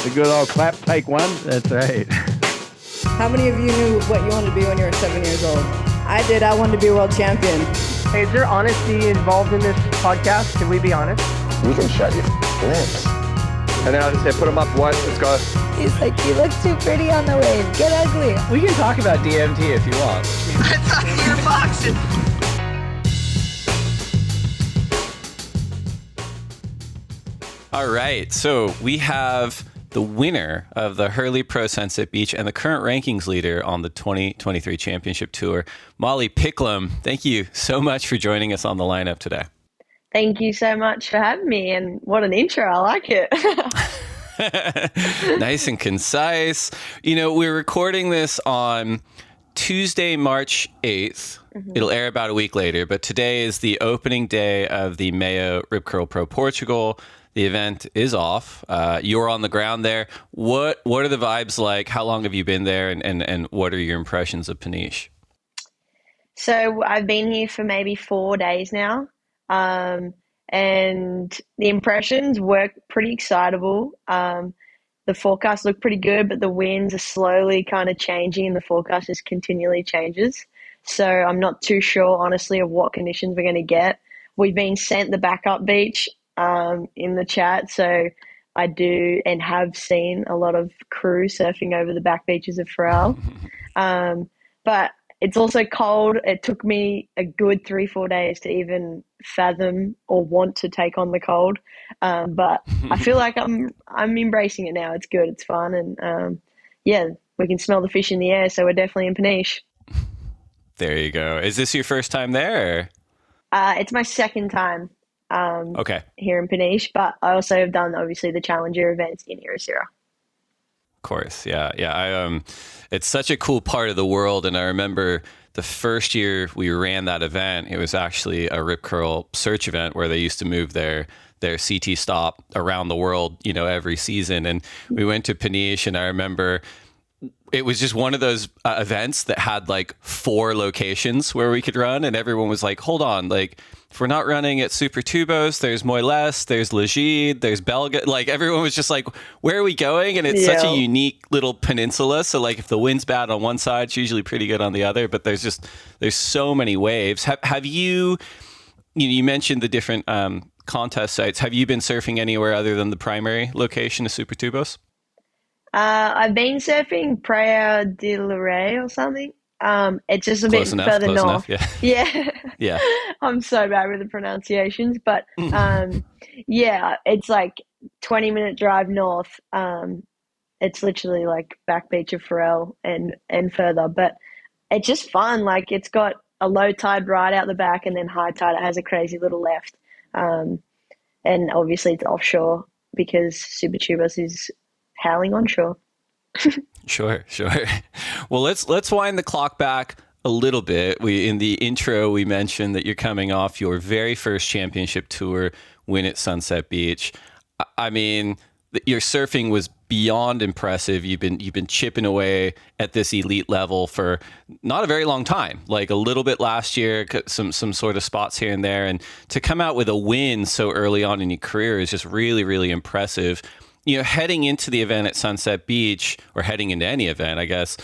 The good old clap, take one. That's right. How many of you knew what you wanted to be when you were 7 years old? I did. I wanted to be a world champion. Hey, is there honesty involved in this podcast? Can we be honest? You can shut your lips. And then I just say, put them up, what? Let's go. He's like, you look too pretty on the wave. Get ugly. We can talk about DMT if you want. I thought you were boxing. All right, so we have the winner of the Hurley Pro Sunset Beach and the current rankings leader on the 2023 Championship Tour, Molly Picklum. Thank you so much for joining us on the lineup today. Thank you so much for having me, and what an intro. I like it. Nice and concise. You know, we're recording this on Tuesday, March 8th. Mm-hmm. It'll air about a week later, but today is the opening day of the Mayo Rip Curl Pro Portugal. The event is off. You're on the ground there. What are the vibes like? How long have you been there, and what are your impressions of Peniche? So I've been here for maybe 4 days now. And the impressions were pretty excitable. The forecast looked pretty good, but the winds are slowly kind of changing and the forecast just continually changes. So I'm not too sure, honestly, of what conditions we're going to get. We've been sent the backup beach in the chat. So I do and have seen a lot of crew surfing over the back beaches of Pharrell. But it's also cold. It took me a good 3-4 days to even fathom or want to take on the cold. But I feel like I'm embracing it now. It's good. It's fun. And yeah, we can smell the fish in the air. So we're definitely in Peniche. There you go. Is this your first time there? It's my second time here in Peniche. But I also have done, obviously, the Challenger events in Irisira. Course. Yeah. It's such a cool part of the world. And I remember the first year we ran that event, it was actually a Rip Curl search event where they used to move their CT stop around the world, you know, every season. And we went to Peniche, and I remember it was just one of those events that had like 4 locations where we could run. And everyone was like, hold on, like, if we're not running at Super Tubos, there's Moiles, there's Legide, there's Belga. Like, everyone was just like, where are we going? And it's such a unique little peninsula. So like, if the wind's bad on one side, it's usually pretty good on the other. But there's so many waves. Have you mentioned the different contest sites. Have you been surfing anywhere other than the primary location of Super Tubos? I've been surfing Praia de la Rey or something. It's just a bit further north. Yeah. I'm so bad with the pronunciations, but yeah, it's like 20-minute drive north. It's literally like back beach of Pharrell and further, but it's just fun. Like, it's got a low tide right out the back, and then high tide it has a crazy little left. And obviously it's offshore because Super Tubos is howling onshore. Sure. Well, let's wind the clock back a little bit. In the intro, we mentioned that you're coming off your very first championship tour win at Sunset Beach. I mean, your surfing was beyond impressive. You've been chipping away at this elite level for not a very long time, like a little bit last year, some sort of spots here and there. And to come out with a win so early on in your career is just really, really impressive. You know, heading into the event at Sunset Beach, or heading into any event, I guess,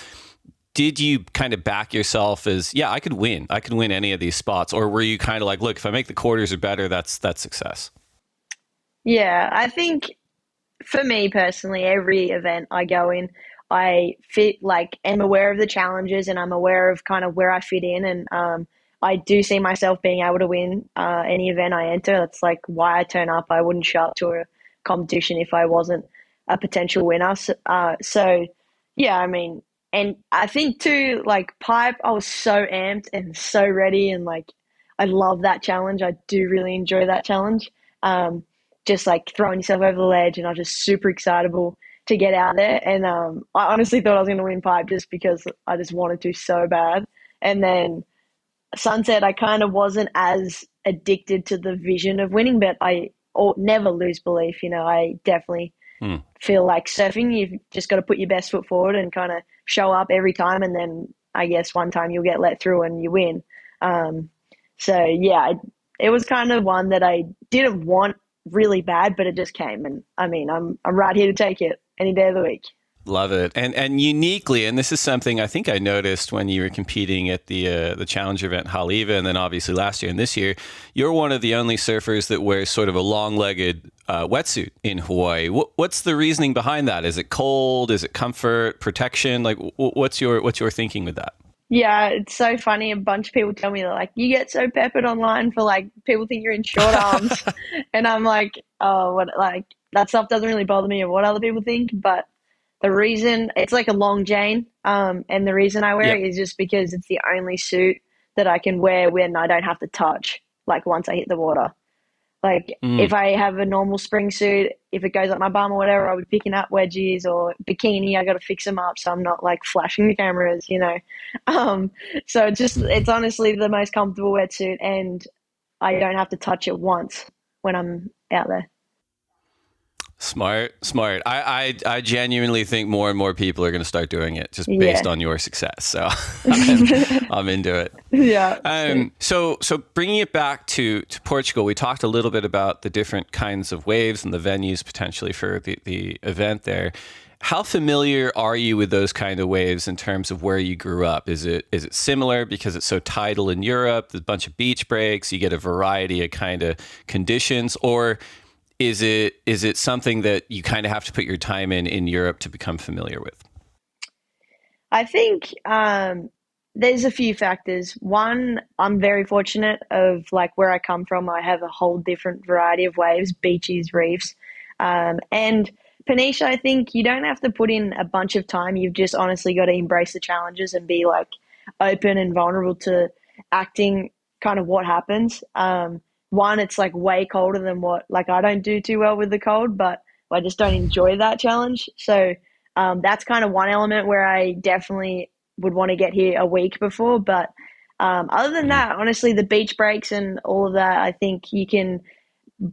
did you kind of back yourself as, I could win any of these spots? Or were you kind of like, look, if I make the quarters or better, that's success? Yeah, I think for me personally, every event I go in, I am aware of the challenges, and I'm aware of kind of where I fit in. And I do see myself being able to win any event I enter. That's like why I turn up. I wouldn't show up to a competition if I wasn't a potential winner. So yeah, I mean, and I think too, like pipe, I was so amped and so ready, and like I love that challenge. I do really enjoy that challenge. Just like throwing yourself over the ledge, and I was just super excitable to get out there. And I honestly thought I was going to win pipe just because I just wanted to so bad. And then Sunset, I kind of wasn't as addicted to the vision of winning, but I never lose belief. You know, I definitely feel like surfing, you've just got to put your best foot forward and kind of show up every time. And then I guess one time you'll get let through and you win. So yeah, it was kind of one that I didn't want really bad, but it just came. And I mean, I'm right here to take it. any day of the week. Love it. And uniquely, and this is something I think I noticed when you were competing at the Challenger event, Haleiwa, and then obviously last year and this year, you're one of the only surfers that wears sort of a long-legged wetsuit in Hawaii. What's the reasoning behind that? Is it cold? Is it comfort, protection? Like, what's your thinking with that? Yeah, it's so funny. A bunch of people tell me, they're like, you get so peppered online for like, people think you're in short arms. And I'm like, oh, what, like, that stuff doesn't really bother me or what other people think. But the reason, it's like a long chain. And the reason I wear it is just because it's the only suit that I can wear when I don't have to touch, like once I hit the water. Like if I have a normal spring suit, if it goes up my bum or whatever, I'll be picking up wedgies or bikini. I got to fix them up so I'm not like flashing the cameras, you know. So it's honestly the most comfortable wetsuit, and I don't have to touch it once when I'm out there. Smart. I genuinely think more and more people are going to start doing it just based on your success. So I'm into it. Yeah. So bringing it back to Portugal, we talked a little bit about the different kinds of waves and the venues potentially for the event there. How familiar are you with those kind of waves in terms of where you grew up? Is it similar because it's so tidal in Europe? There's a bunch of beach breaks. You get a variety of kind of conditions, or is it something that you kind of have to put your time in Europe to become familiar with? I think there's a few factors. One, I'm very fortunate of like where I come from. I have a whole different variety of waves, beaches, reefs. And Peniche, I think you don't have to put in a bunch of time. You've just honestly got to embrace the challenges and be like open and vulnerable to acting kind of what happens. One, it's like way colder than like I don't do too well with the cold, but I just don't enjoy that challenge. So that's kind of one element where I definitely would want to get here a week before. But other than that, honestly, the beach breaks and all of that, I think you can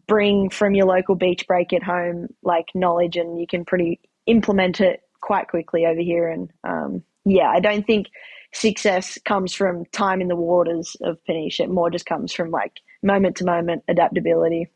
bring from your local beach break at home, like knowledge, and you can pretty implement it quite quickly over here. And I don't think success comes from time in the waters of Peniche. It more just comes from like moment to moment adaptability.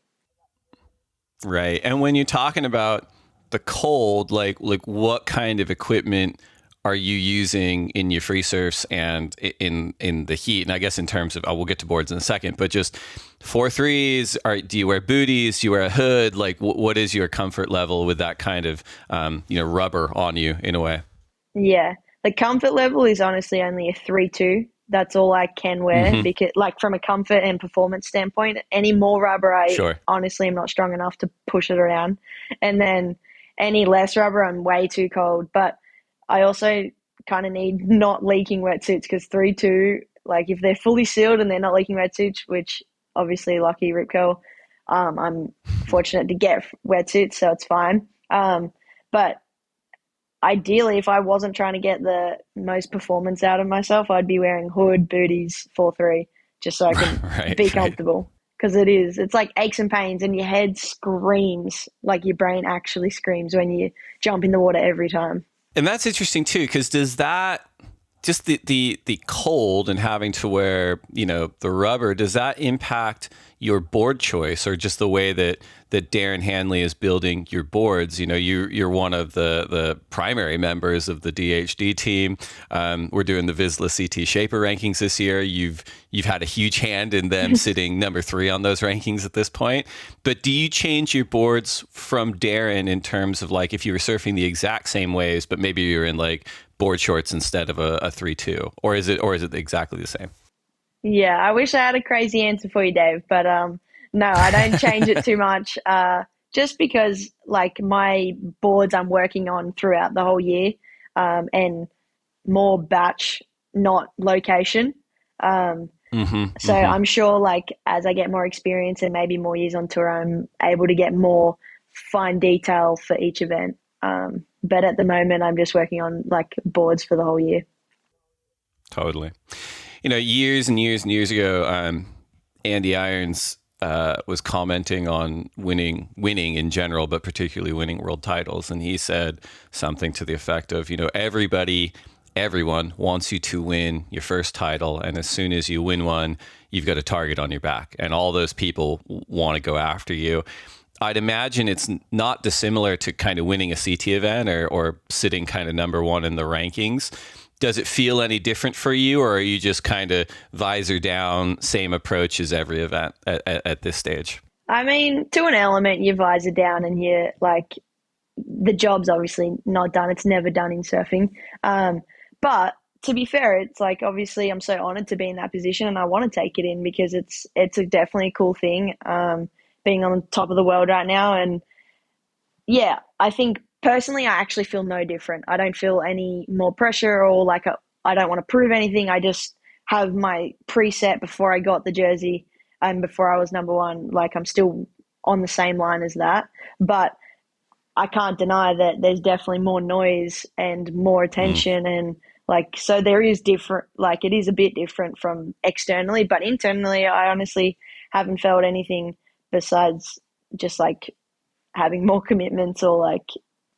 Right. And when you're talking about the cold, like what kind of equipment are you using in your free surfs and in the heat? And I guess in terms of, we'll get to boards in a second, but just 4.3s, do you wear booties? Do you wear a hood? Like what is your comfort level with that kind of, rubber on you in a way? Yeah. The comfort level is honestly only a 3.2. That's all I can wear because like from a comfort and performance standpoint, any more rubber, honestly am not strong enough to push it around. And then any less rubber, I'm way too cold. But I also kind of need not leaking wetsuits because 3.2, like if they're fully sealed and they're not leaking wetsuits, which obviously lucky Rip Curl, I'm fortunate to get wetsuits, so it's fine. But ideally, if I wasn't trying to get the most performance out of myself, I'd be wearing hood, booties, 4.3, just so I can be comfortable. Because it's like aches and pains, and your head screams, like your brain actually screams when you jump in the water every time. And that's interesting too, because does that, just the cold and having to wear, the rubber, does that impact your board choice or just the way that Darren Hanley is building your boards? You're one of the primary members of the DHD team. We're doing the Vizsla CT Shaper rankings this year. You've had a huge hand in them sitting number 3 on those rankings at this point. But do you change your boards from Darren in terms of like if you were surfing the exact same waves, but maybe you're in like board shorts instead of a 3.2, or is it exactly the same? Yeah, I wish I had a crazy answer for you, Dave, but no, I don't change it too much. Just because like my boards I'm working on throughout the whole year, and more batch, not location. So I'm sure like as I get more experience and maybe more years on tour, I'm able to get more fine detail for each event. But at the moment, I'm just working on like boards for the whole year. Totally. Years and years and years ago, Andy Irons was commenting on winning in general, but particularly winning world titles. And he said something to the effect of, everyone wants you to win your first title. And as soon as you win one, you've got a target on your back. And all those people want to go after you. I'd imagine it's not dissimilar to kind of winning a CT event or sitting kind of number one in the rankings. Does it feel any different for you, or are you just kind of visor down, same approach as every event at this stage? I mean, to an element, you visor down and you're like, the job's obviously not done. It's never done in surfing. But to be fair, it's like, obviously I'm so honored to be in that position and I want to take it in because it's definitely a cool thing, being on top of the world right now. And yeah, I think personally, I actually feel no different. I don't feel any more pressure or like I don't want to prove anything. I just have my preset before I got the jersey and before I was number one. Like, I'm still on the same line as that. But I can't deny that there's definitely more noise and more attention and like, so there is different, like it is a bit different from externally, but internally I honestly haven't felt anything besides just like having more commitments or like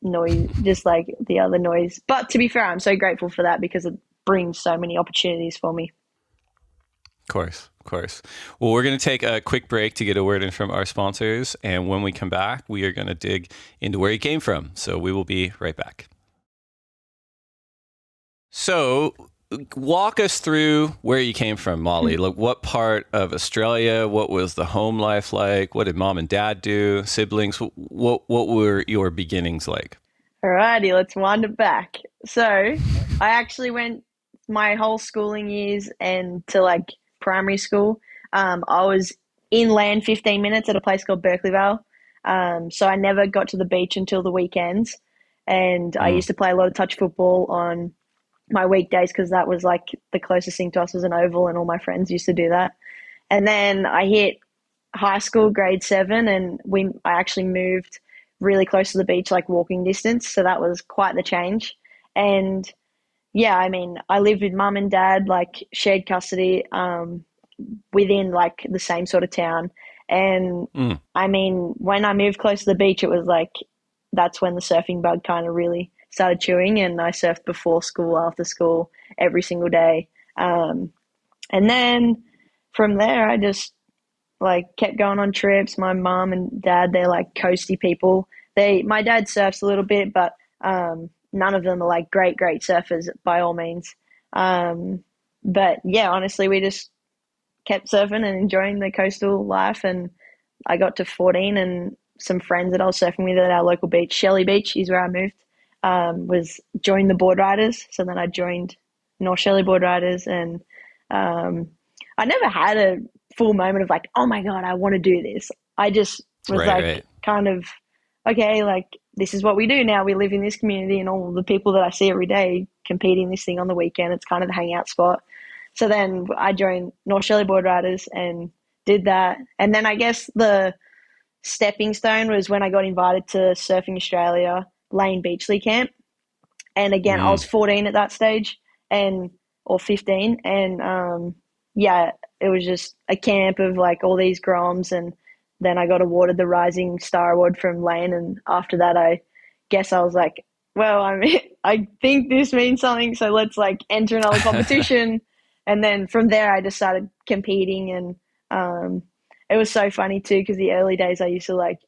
noise, just like the other noise. But to be fair, I'm so grateful for that because it brings so many opportunities for me. Of course, of course. Well, we're going to take a quick break to get a word in from our sponsors. And when we come back, we are going to dig into where you came from. So we will be right back. So walk us through where you came from, Molly. Like, what part of Australia? What was the home life like? What did mom and dad do? Siblings? What were your beginnings like? Alrighty, let's wind it back. So I actually went my whole schooling years and to like primary school. I was inland 15 minutes at a place called Berkeleyvale. So I never got to the beach until the weekends. And I used to play a lot of touch football on my weekdays because that was like the closest thing to us was an oval, and all my friends used to do that. And then I hit high school, grade 7, and I actually moved really close to the beach, like walking distance. So that was quite the change. And yeah, I mean, I lived with mum and dad, like shared custody, within like the same sort of town. And I mean, when I moved close to the beach, it was like, that's when the surfing bug kind of really started chewing, and I surfed before school, after school, every single day. And then from there, I just like kept going on trips. My mom and dad, they're like coasty people. My dad surfs a little bit, but none of them are like great surfers by all means. But yeah, honestly, we just kept surfing and enjoying the coastal life. And I got to 14, and some friends that I was surfing with at our local beach, Shelley Beach is where I moved, joined the board riders. So then I joined North Shelley board riders, and I never had a full moment of like, oh my God, I want to do this. I just was kind of, okay, like this is what we do now. We live in this community, and all the people that I see every day compete in this thing on the weekend. It's kind of the hangout spot. So then I joined North Shelley board riders and did that. And then I guess the stepping stone was when I got invited to Surfing Australia Lane Beachley camp. And again, I was 14 at that stage, or 15. And yeah, it was just a camp of like all these groms. And then I got awarded the Rising Star Award from Lane. And after that, I guess I was like, well, I mean, I think this means something. So let's like enter another competition. And then from there, I just started competing. And it was so funny too, because the early days I used to like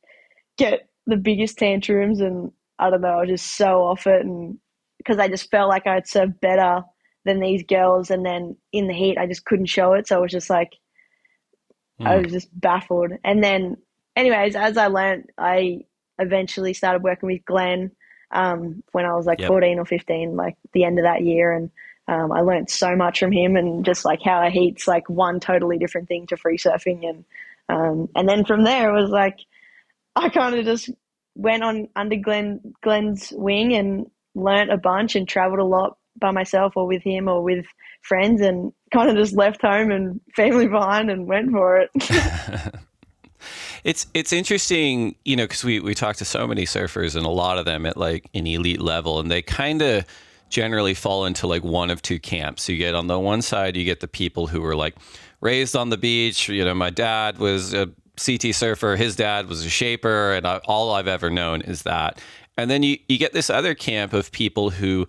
get the biggest tantrums, and I don't know, I was just so off it, and because I just felt like I'd serve better than these girls, and then in the heat I just couldn't show it. So I was just like, I was just baffled. And then anyways, as I learned, I eventually started working with Glenn when I was like 14 or 15, like the end of that year. And I learned so much from him, and just like how a heat's like one totally different thing to free surfing. And then from there it was like, I kind of just went on under Glenn's wing and learnt a bunch and traveled a lot by myself or with him or with friends, and kind of just left home and family behind and went for it. It's interesting, you know, because we talk to so many surfers, and a lot of them at like an elite level, and they kind of generally fall into like one of two camps. You get on the one side, you get the people who were like raised on the beach. You know, my dad was a CT surfer, his dad was a shaper, and all I've ever known is that. And then you get this other camp of people who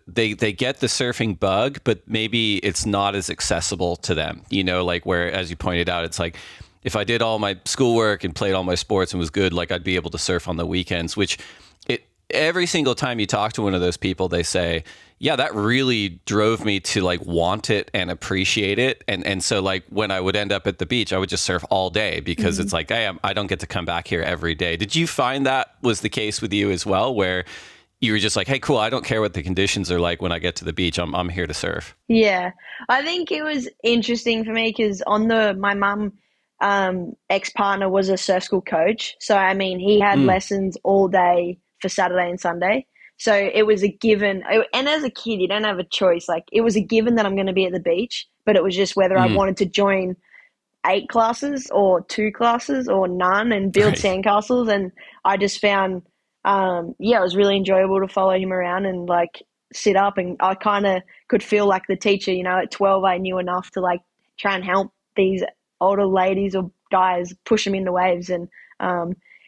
they get the surfing bug, but maybe it's not as accessible to them, you know, like where, as you pointed out, it's like if I did all my schoolwork and played all my sports and was good, like I'd be able to surf on the weekends, which every single time you talk to one of those people, they say, yeah, that really drove me to like want it and appreciate it. And so like when I would end up at the beach, I would just surf all day because it's like, hey, I don't get to come back here every day. Did you find that was the case with you as well, where you were just like, hey, cool, I don't care what the conditions are like when I get to the beach. I'm here to surf. Yeah, I think it was interesting for me because my mum ex-partner was a surf school coach. So, I mean, he had lessons all day for Saturday and Sunday. So it was a given. And as a kid, you don't have a choice. Like, it was a given that I'm going to be at the beach, but it was just whether I wanted to join 8 classes or 2 classes or none and build sandcastles. And I just found, it was really enjoyable to follow him around and like sit up. And I kind of could feel like the teacher, you know, at 12, I knew enough to like try and help these older ladies or guys push them into waves. And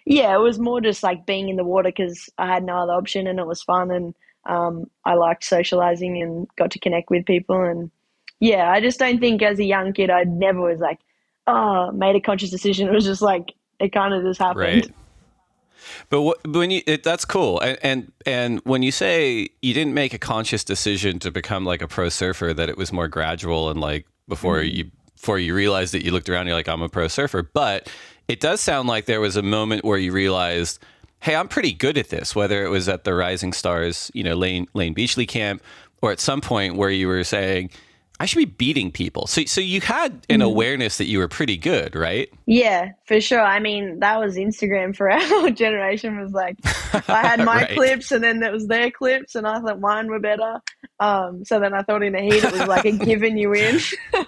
it was more just like being in the water because I had no other option and it was fun. And I liked socializing and got to connect with people. And I just don't think as a young kid, I never was like, made a conscious decision. It was just like, it kind of just happened. Right. But when that's cool. And when you say you didn't make a conscious decision to become like a pro surfer, that it was more gradual and like before you realized that you looked around, you're like, I'm a pro surfer. But it does sound like there was a moment where you realized, hey, I'm pretty good at this, whether it was at the Rising Stars, you know, Lane Beachley camp, or at some point where you were saying, I should be beating people. So you had an awareness that you were pretty good, right? Yeah, for sure. I mean, that was Instagram for our generation. Was like, I had my clips and then there was their clips and I thought mine were better. So then I thought in a heat it was like a given you win. So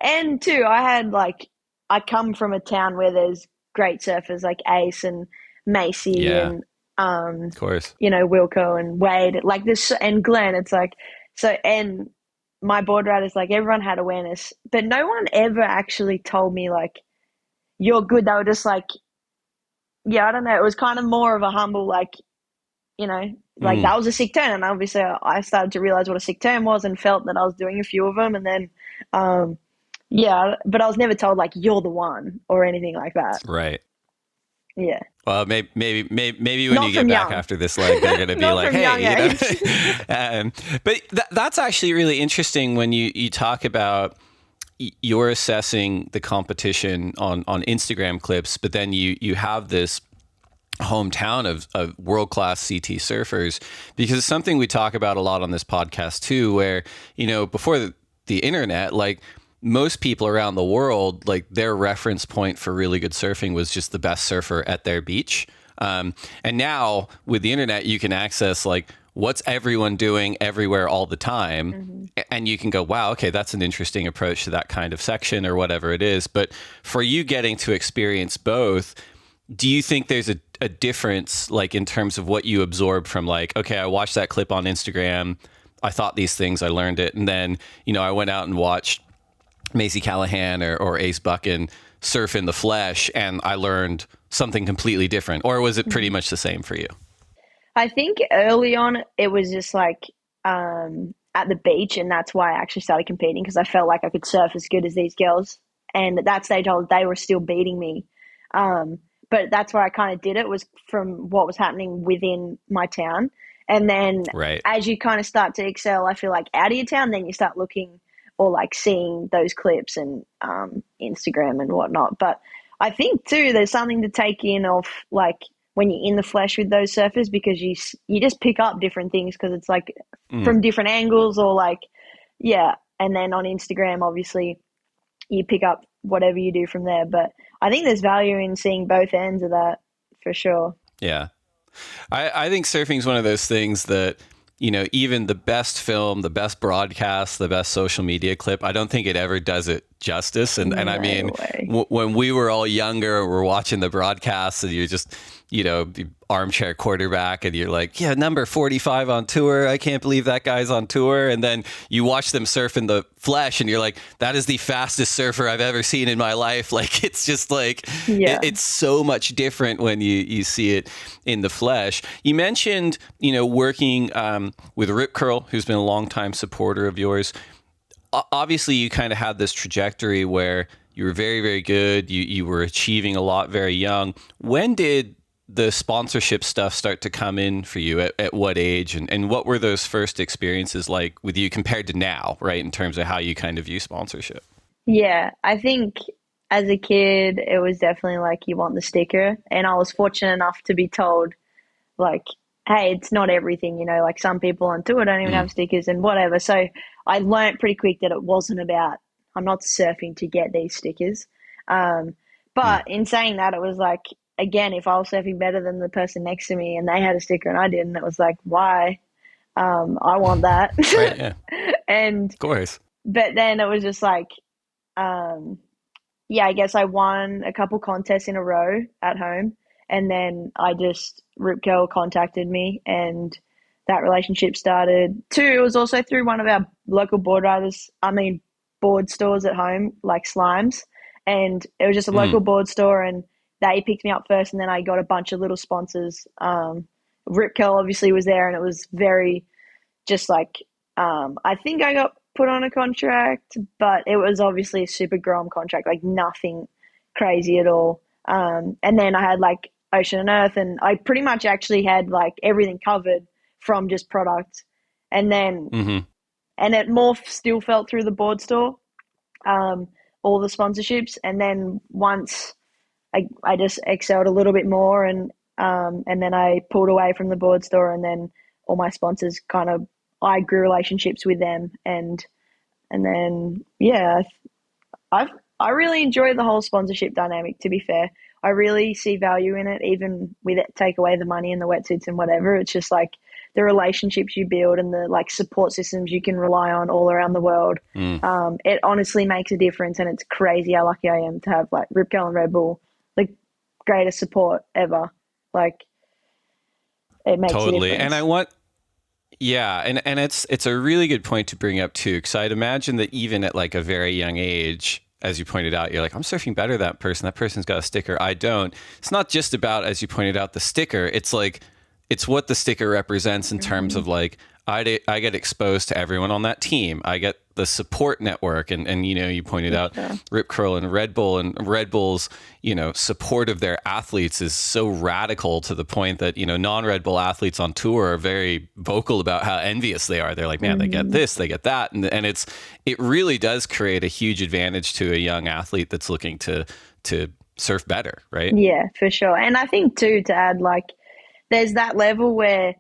and too, I come from a town where there's great surfers like Ace and Macy and of course, you know, Wilco and Wade, like this, and Glenn. It's like, so, and my board riders, like everyone had awareness, but no one ever actually told me like, you're good. They were just like, I don't know. It was kind of more of a humble, like, you know, like that was a sick turn. And obviously I started to realize what a sick turn was and felt that I was doing a few of them. And then, but I was never told like, you're the one or anything like that. Right. Yeah. Well, maybe when Not you get back young. after this leg, they're going to be like, hey, you know. But that's actually really interesting when you talk about you're assessing the competition on Instagram clips, but then you have this hometown of world-class CT surfers, because it's something we talk about a lot on this podcast too, where, you know, before the internet, like most people around the world, like their reference point for really good surfing was just the best surfer at their beach. And now with the internet, you can access like what's everyone doing everywhere all the time. And you can go, wow, okay, that's an interesting approach to that kind of section or whatever it is. But for you getting to experience both, do you think there's a difference, like in terms of what you absorb from like, okay, I watched that clip on Instagram, I thought these things, I learned it. And then, you know, I went out and watched Macy Callahan or Ace Buchan surf in the flesh and I learned something completely different? Or was it pretty much the same for you? I think early on it was just like at the beach, and that's why I actually started competing, because I felt like I could surf as good as these girls. And at that stage they were still beating me. But that's where I kind of did it, was from what was happening within my town. And then as you kind of start to excel, I feel like out of your town, then you start looking or like seeing those clips and Instagram and whatnot. But I think too, there's something to take in of like when you're in the flesh with those surfers, because you just pick up different things, because it's like from different angles or like, and then on Instagram, obviously you pick up whatever you do from there. But I think there's value in seeing both ends of that for sure. Yeah. I think surfing is one of those things that, you know, even the best film, the best broadcast, the best social media clip, I don't think it ever does it justice. And I mean, when we were all younger, we're watching the broadcasts and you're just, you know, armchair quarterback and you're like, yeah, number 45 on tour. I can't believe that guy's on tour. And then you watch them surf in the flesh and you're like, that is the fastest surfer I've ever seen in my life. Like, it's just like, it's so much different when you see it in the flesh. You mentioned, you know, working with Rip Curl, who's been a longtime supporter of yours. obviously you kind of had this trajectory where you were very, very good. You were achieving a lot very young. When did the sponsorship stuff start to come in for you? At what age? And what were those first experiences like with you compared to now, right? In terms of how you kind of view sponsorship? Yeah, I think as a kid, it was definitely like you want the sticker. And I was fortunate enough to be told, like, hey, it's not everything, like some people on tour don't even have stickers and whatever. So I learned pretty quick that it wasn't about, I'm not surfing to get these stickers. But in saying that, it was like, again, if I was surfing better than the person next to me and they had a sticker and I didn't, it was like, why? I want that. Right, yeah. And of course. But then it was just like, I guess I won a couple contests in a row at home. And then Rip Curl contacted me and that relationship started. Two, it was also through one of our local board stores at home, like Slimes. And it was just a local board store and they picked me up first and then I got a bunch of little sponsors. Rip Curl obviously was there and it was very just like, I think I got put on a contract, but it was obviously a super Grom contract, like nothing crazy at all. And then I had like Ocean and Earth and I pretty much actually had like everything covered from just product. And then, and it more still felt through the board store, all the sponsorships. And then once I just excelled a little bit more and then I pulled away from the board store and then all my sponsors I grew relationships with them and then, I really enjoy the whole sponsorship dynamic, to be fair. I really see value in it, even with it, take away the money and the wetsuits and whatever. It's just like the relationships you build and the like support systems you can rely on all around the world. It honestly makes a difference and it's crazy how lucky I am to have like Rip Curl and Red Bull, the greatest support ever. Like it makes totally. a difference. And I want, and it's a really good point to bring up too, because I'd imagine that even at like a very young age, as you pointed out, you're like, I'm surfing better than that person. That person's got a sticker. I don't. It's not just about, as you pointed out, the sticker. It's like, it's what the sticker represents in terms of like, I get exposed to everyone on that team. I get the support network. And you pointed out Rip Curl and Red Bull's, support of their athletes is so radical to the point that, non-Red Bull athletes on tour are very vocal about how envious they are. They're like, man, they get this, they get that. And it really does create a huge advantage to a young athlete that's looking to surf better, right? Yeah, for sure. And I think too, to add, like, there's that level where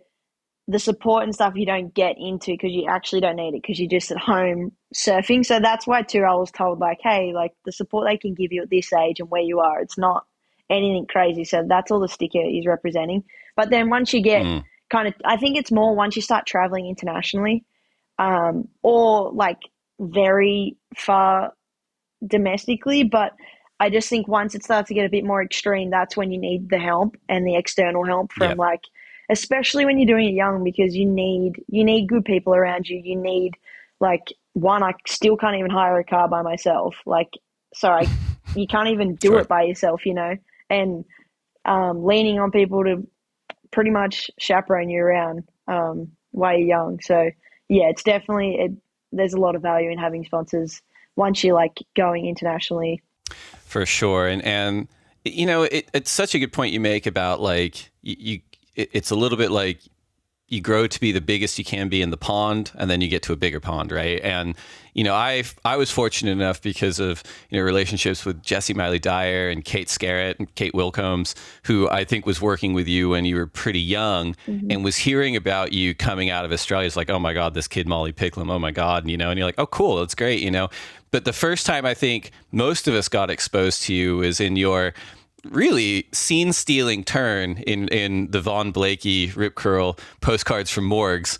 the support and stuff you don't get into because you actually don't need it because you're just at home surfing. So that's why too I was told like, hey, like the support they can give you at this age and where you are, it's not anything crazy. So that's all the sticker is representing. But then once you get I think it's more once you start traveling internationally or like very far domestically. But I just think once it starts to get a bit more extreme, that's when you need the help and the external help from like, especially when you're doing it young, because you need good people around you. You need like I still can't even hire a car by myself. Like, sorry, you can't even do it by yourself, and leaning on people to pretty much chaperone you around while you're young. So yeah, it's definitely, there's a lot of value in having sponsors once you're like going internationally. For sure. And it's such a good point you make about like, it's a little bit like you grow to be the biggest you can be in the pond, and then you get to a bigger pond, right? And I was fortunate enough because of relationships with Jessie Miley Dyer and Kate Scarrett and Kate Wilcombs, who I think was working with you when you were pretty young, and was hearing about you coming out of Australia. It's like, oh my God, this kid Molly Picklum, oh my God, and you're like, oh cool, that's great, But the first time I think most of us got exposed to you is in your really scene-stealing turn in the Von Blakey Rip Curl Postcards from Morgs,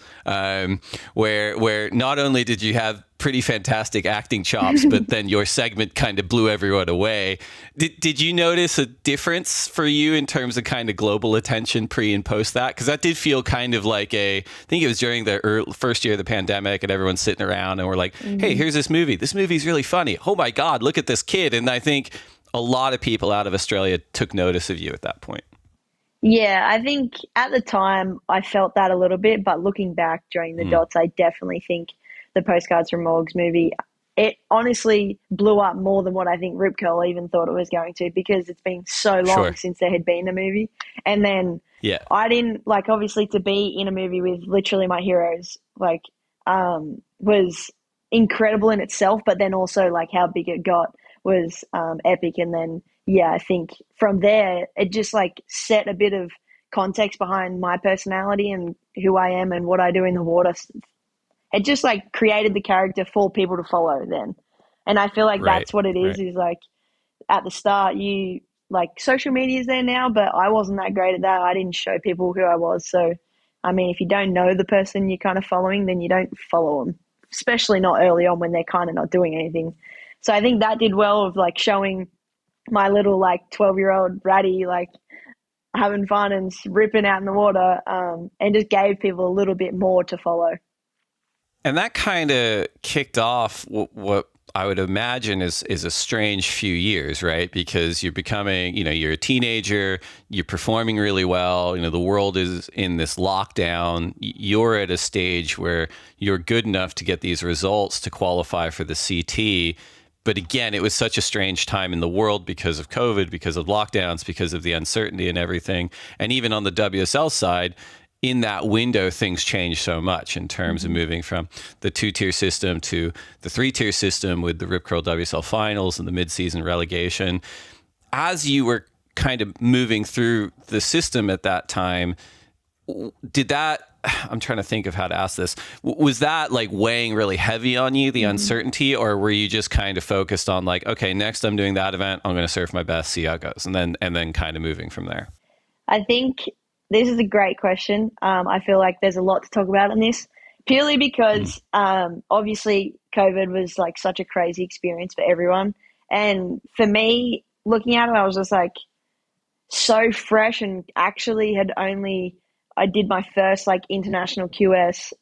where not only did you have pretty fantastic acting chops, but then your segment kind of blew everyone away. Did you notice a difference for you in terms of kind of global attention pre and post that? Because that did feel kind of like I think it was during the first year of the pandemic and everyone's sitting around and we're like, hey, here's this movie. This movie's really funny. Oh my God, look at this kid. And I think a lot of people out of Australia took notice of you at that point. Yeah, I think at the time I felt that a little bit, but looking back during the dots, I definitely think the Postcards from Morgs movie, it honestly blew up more than what I think Rip Curl even thought it was going to, because it's been so long Sure. since there had been a movie. And then Yeah. I didn't, like, obviously to be in a movie with literally my heroes, like, was incredible in itself, but then also like how big it got was epic. And then, yeah, I think from there, it just like set a bit of context behind my personality and who I am and what I do in the water. It just like created the character for people to follow then. And I feel like that's what it is like at the start, you like social media is there now, but I wasn't that great at that. I didn't show people who I was. So, I mean, if you don't know the person you're kind of following, then you don't follow them, especially not early on when they're kind of not doing anything. So I think that did well of like showing my little like 12-year-old bratty like having fun and ripping out in the water, and just gave people a little bit more to follow. And that kind of kicked off what I would imagine is a strange few years, right? Because you're becoming, you're a teenager, you're performing really well, the world is in this lockdown. You're at a stage where you're good enough to get these results to qualify for the CT. But again, it was such a strange time in the world because of COVID, because of lockdowns, because of the uncertainty and everything. And even on the WSL side, in that window, things changed so much in terms of moving from the 2-tier system to the 3-tier system with the Rip Curl WSL finals and the mid-season relegation. As you were kind of moving through the system at that time, I'm trying to think of how to ask this. Was that like weighing really heavy on you, the uncertainty, or were you just kind of focused on like, okay, next I'm doing that event, I'm going to surf my best, see how it goes, and then kind of moving from there? I think this is a great question. I feel like there's a lot to talk about in this, purely because obviously COVID was like such a crazy experience for everyone. And for me, looking at it, I was just like so fresh, and actually I did my first like international QS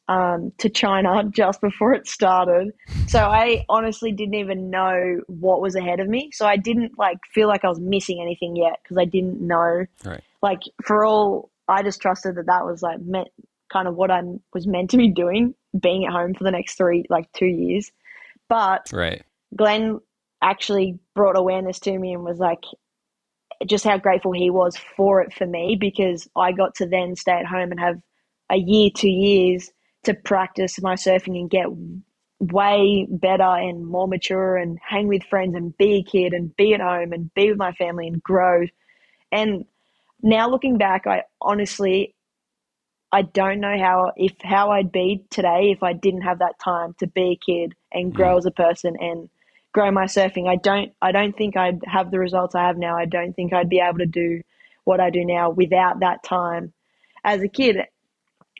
to China just before it started. So I honestly didn't even know what was ahead of me. So I didn't like feel like I was missing anything yet, because I didn't know. Right. Like I just trusted that was like kind of what I was meant to be doing, being at home for the next 2 years. But Glenn actually brought awareness to me and was like, just how grateful he was for it for me, because I got to then stay at home and have a year, 2 years to practice my surfing and get way better and more mature and hang with friends and be a kid and be at home and be with my family and grow. And now looking back, I don't know how I'd be today if I didn't have that time to be a kid and grow as a person and grow my surfing. I don't think I'd have the results I have now. I don't think I'd be able to do what I do now without that time as a kid.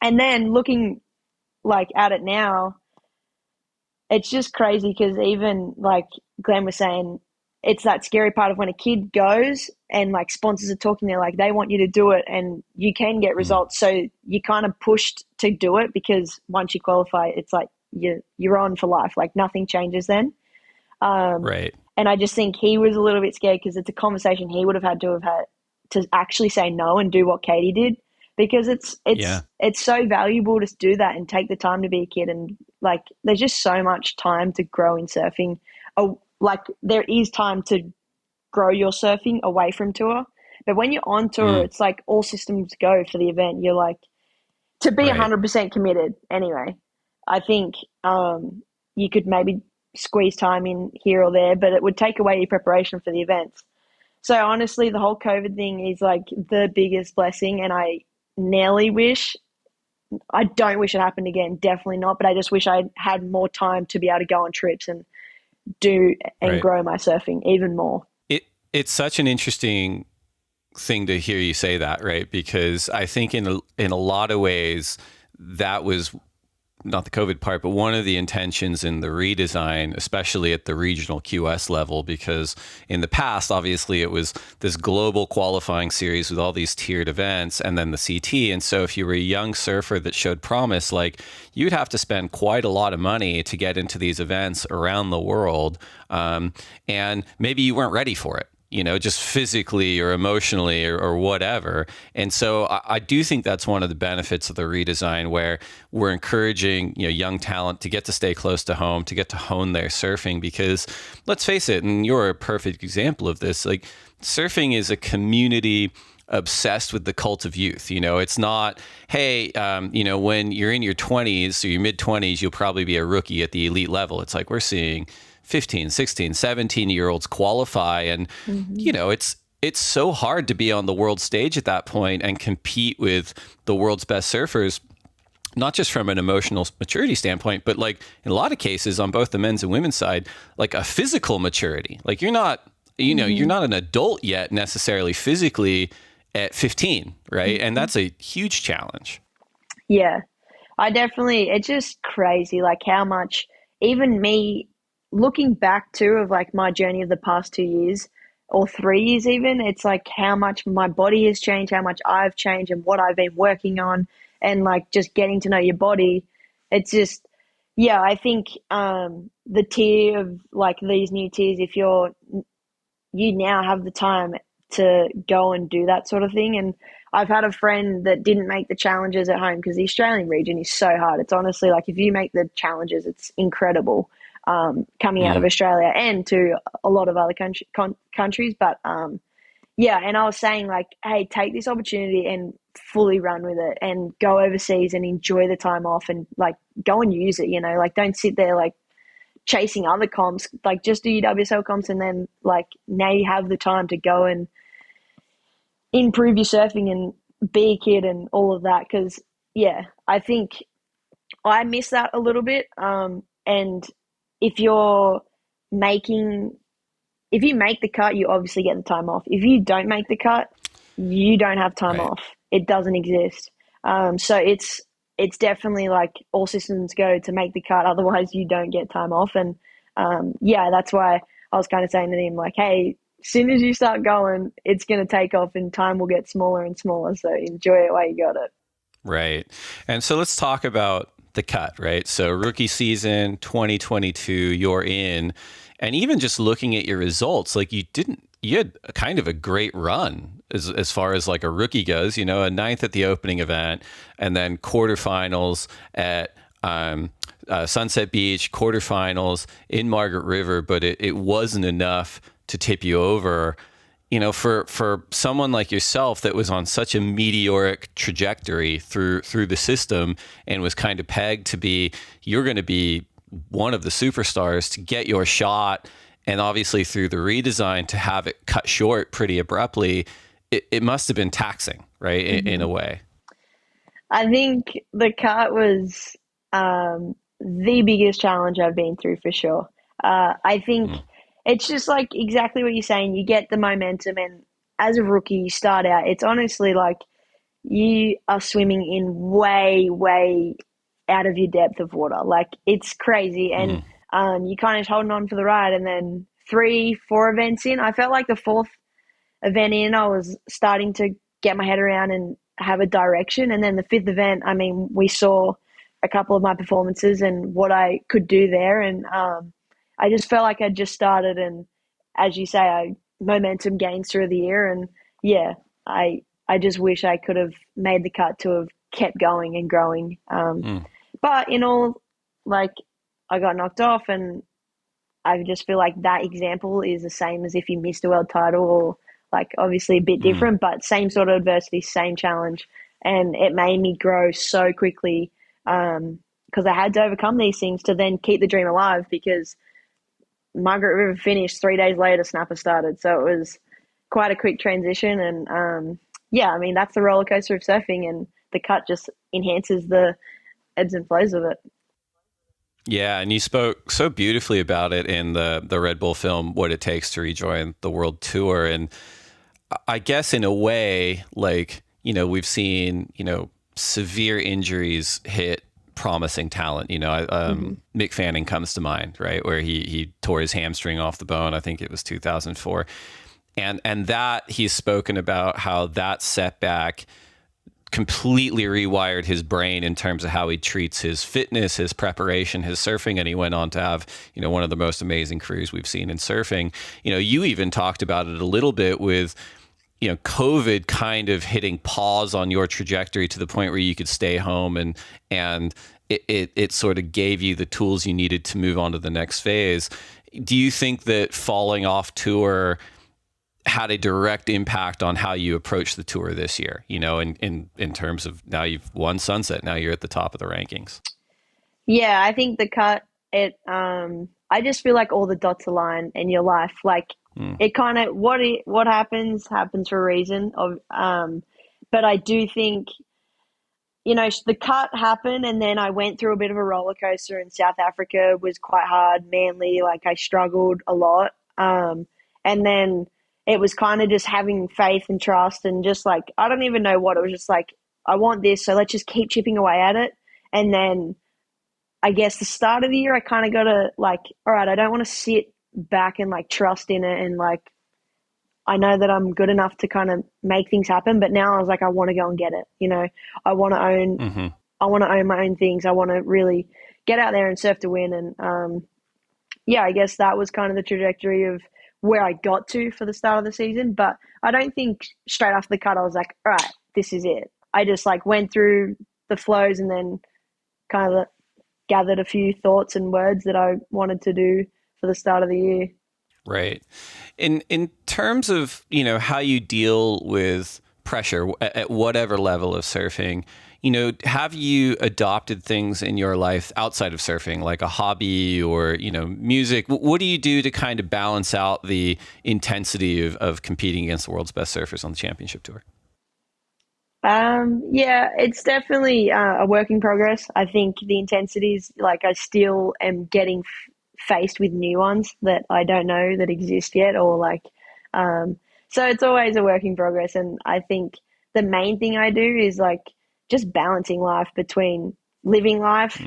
And then looking like at it now, it's just crazy, because even like Glenn was saying, it's that scary part of when a kid goes and like sponsors are talking, they're like, they want you to do it and you can get results. So you kind of pushed to do it, because once you qualify, it's like you're on for life. Like nothing changes then. Right. And I just think he was a little bit scared, because it's a conversation he would have had to actually say no and do what Katie did, because it's so valuable to do that and take the time to be a kid. And like, there's just so much time to grow in surfing. Like there is time to grow your surfing away from tour, but when you're on tour, it's like all systems go for the event. You're like, to be 100% committed anyway. I think you could maybe squeeze time in here or there, but it would take away your preparation for the events. So honestly, the whole COVID thing is like the biggest blessing, and I don't wish it happened again, definitely not, but I just wish I had more time to be able to go on trips and do and grow my surfing even more. It's such an interesting thing to hear you say that, right? Because I think in a lot of ways that was not the COVID part, but one of the intentions in the redesign, especially at the regional QS level, because in the past, obviously, it was this global qualifying series with all these tiered events and then the CT. And so if you were a young surfer that showed promise, like you'd have to spend quite a lot of money to get into these events around the world. And maybe you weren't ready for it. just physically or emotionally or whatever. And so I do think that's one of the benefits of the redesign, where we're encouraging, young talent to get to stay close to home, to get to hone their surfing, because let's face it, and you're a perfect example of this, like surfing is a community obsessed with the cult of youth. It's not, hey, when you're in your 20s or your mid 20s, you'll probably be a rookie at the elite level. It's like we're seeing 15, 16, 17-year-olds qualify. And, it's so hard to be on the world stage at that point and compete with the world's best surfers, not just from an emotional maturity standpoint, but like in a lot of cases on both the men's and women's side, like a physical maturity. Like you're not, you're not an adult yet necessarily physically at 15, right? And that's a huge challenge. Yeah, it's just crazy, like how much, even me looking back too of like my journey of the past 2 years or 3 years even, it's like how much my body has changed, how much I've changed and what I've been working on, and like just getting to know your body. It's just, yeah, I think the tier of like these new tiers, if you now have the time to go and do that sort of thing. And I've had a friend that didn't make the challenges at home because the Australian region is so hard. It's honestly like if you make the challenges, it's incredible coming out of Australia and to a lot of other countries. But yeah, and I was saying like, hey, take this opportunity and fully run with it and go overseas and enjoy the time off and like go and use it, like don't sit there like chasing other comps, like just do your WSL comps and then like now you have the time to go and improve your surfing and be a kid and all of that. Because yeah, I think I miss that a little bit. And if you make the cut, you obviously get the time off. If you don't make the cut, you don't have time off. It doesn't exist. So it's definitely like all systems go to make the cut. Otherwise you don't get time off. And yeah, that's why I was kind of saying to him like, hey, as soon as you start going, it's going to take off and time will get smaller and smaller. So enjoy it while you got it. Right. And so let's talk about the cut, right? So rookie season 2022, you're in, and even just looking at your results, like you had a kind of a great run as far as like a rookie goes, a 9th at the opening event, and then quarterfinals at Sunset Beach, quarterfinals in Margaret River, but it wasn't enough to tip you over. For someone like yourself that was on such a meteoric trajectory through the system and was kind of pegged to be, you're going to be one of the superstars, to get your shot, and obviously through the redesign to have it cut short pretty abruptly, it must have been taxing, right? In a way. I think the cut was the biggest challenge I've been through for sure. I think it's just like exactly what you're saying. You get the momentum, and as a rookie, you start out, it's honestly like you are swimming in way, way out of your depth of water. Like it's crazy. And you kind of holding on for the ride. And then 3-4 events in, I felt like the 4th event in, I was starting to get my head around and have a direction. And then the 5th event, I mean, we saw a couple of my performances and what I could do there. And I just felt like I'd just started. And as you say, momentum gains through the year. And yeah, I just wish I could have made the cut to have kept going and growing. But in all, like I got knocked off, and I just feel like that example is the same as if you missed a world title, or like obviously a bit different, but same sort of adversity, same challenge. And it made me grow so quickly because I had to overcome these things to then keep the dream alive, because Margaret River finished 3 days later, Snapper started. So it was quite a quick transition. And yeah, I mean, that's the roller coaster of surfing, and the cut just enhances the ebbs and flows of it. Yeah, and you spoke so beautifully about it in the Red Bull film, What It Takes to Rejoin the World Tour. And I guess in a way, like, we've seen, severe injuries hit promising talent. Mick Fanning comes to mind, right, where he tore his hamstring off the bone. I think it was 2004. And that he's spoken about how that setback completely rewired his brain in terms of how he treats his fitness, his preparation, his surfing, and he went on to have, one of the most amazing careers we've seen in surfing. You even talked about it a little bit with, COVID kind of hitting pause on your trajectory to the point where you could stay home, and it sort of gave you the tools you needed to move on to the next phase. Do you think that falling off tour had a direct impact on how you approach the tour this year, in terms of now you've won Sunset, now you're at the top of the rankings? Yeah, I think the cut, I just feel like all the dots align in your life. Like it kind of, what happens for a reason but I do think, the cut happened, and then I went through a bit of a roller coaster in South Africa. It was quite hard, Manly, like I struggled a lot. And then it was kind of just having faith and trust, and just like, I don't even know what, it was just like, I want this, so let's just keep chipping away at it. And then I guess the start of the year, I kind of got to like, all right, I don't want to sit back and like trust in it. And like, I know that I'm good enough to kind of make things happen, but now I was like, I want to go and get it. I want to own, I want to own my own things. I want to really get out there and surf to win. And yeah, I guess that was kind of the trajectory of where I got to for the start of the season. But I don't think straight after the cut, I was like, all right, this is it. I just like went through the flows and then kind of gathered a few thoughts and words that I wanted to do for the start of the year. Right. In terms of, how you deal with pressure at whatever level of surfing, have you adopted things in your life outside of surfing, like a hobby or, music? What do you do to kind of balance out the intensity of competing against the world's best surfers on the championship tour? Yeah, it's definitely a work in progress. I think the intensities, like I still am getting faced with new ones that I don't know that exist yet, or like, so it's always a work in progress. And I think the main thing I do is like just balancing life between living life,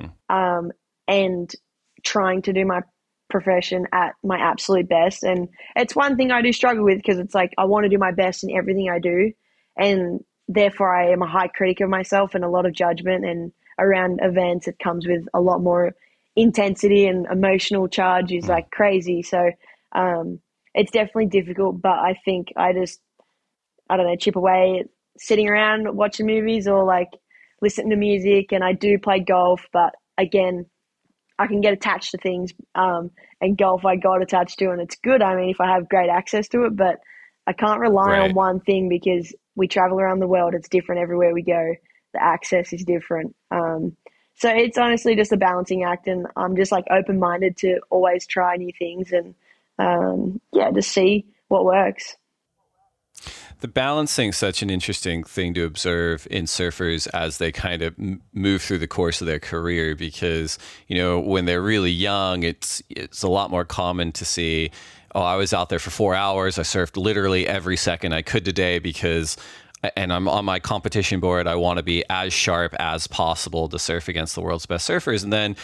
and trying to do my profession at my absolute best. And it's one thing I do struggle with, because it's like, I want to do my best in everything I do. And therefore I am a high critic of myself and a lot of judgment, and around events, it comes with a lot more intensity, and emotional charge is like crazy. So it's definitely difficult, but I think I don't know, chip away at sitting around watching movies or like listening to music. And I do play golf, but again, I can get attached to things, and golf I got attached to, and it's good. I mean, if I have great access to it, but I can't rely on one thing, because we travel around the world. It's different everywhere we go. The access is different. So it's honestly just a balancing act, and I'm just like open-minded to always try new things, and just see what works. The balancing is such an interesting thing to observe in surfers as they kind of move through the course of their career, because, when they're really young, it's a lot more common to see, oh, I was out there for 4 hours. I surfed literally every second I could today and I'm on my competition board. I want to be as sharp as possible to surf against the world's best surfers. And then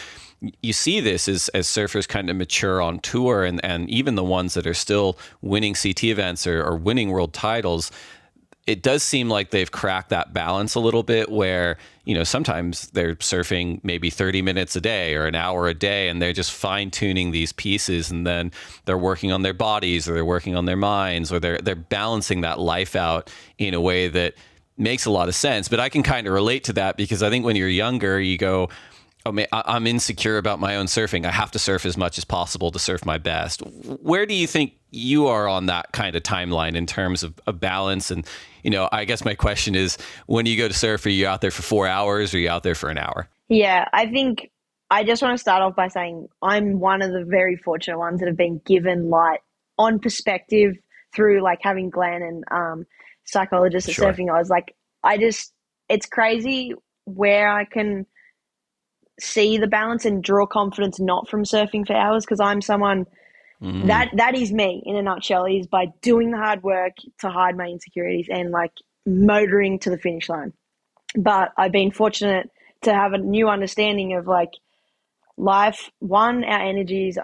you see this as surfers kind of mature on tour, and even the ones that are still winning CT events or winning world titles, it does seem like they've cracked that balance a little bit, where, sometimes they're surfing maybe 30 minutes a day or an hour a day, and they're just fine tuning these pieces, and then they're working on their bodies, or they're working on their minds, or they're balancing that life out in a way that makes a lot of sense. But I can kind of relate to that, because I think when you're younger, you go, oh, man, I'm insecure about my own surfing. I have to surf as much as possible to surf my best. Where do you think you are on that kind of timeline in terms of balance? And, I guess my question is, when you go to surf, are you out there for 4 hours, or are you out there for an hour? Yeah, I think I just want to start off by saying I'm one of the very fortunate ones that have been given light on perspective through like having Glenn and psychologists at Surfing Oz. Like, it's crazy where I can see the balance and draw confidence not from surfing for hours, because I'm someone that is me in a nutshell, is by doing the hard work to hide my insecurities and like motoring to the finish line. But I've been fortunate to have a new understanding of like life. One, our energy is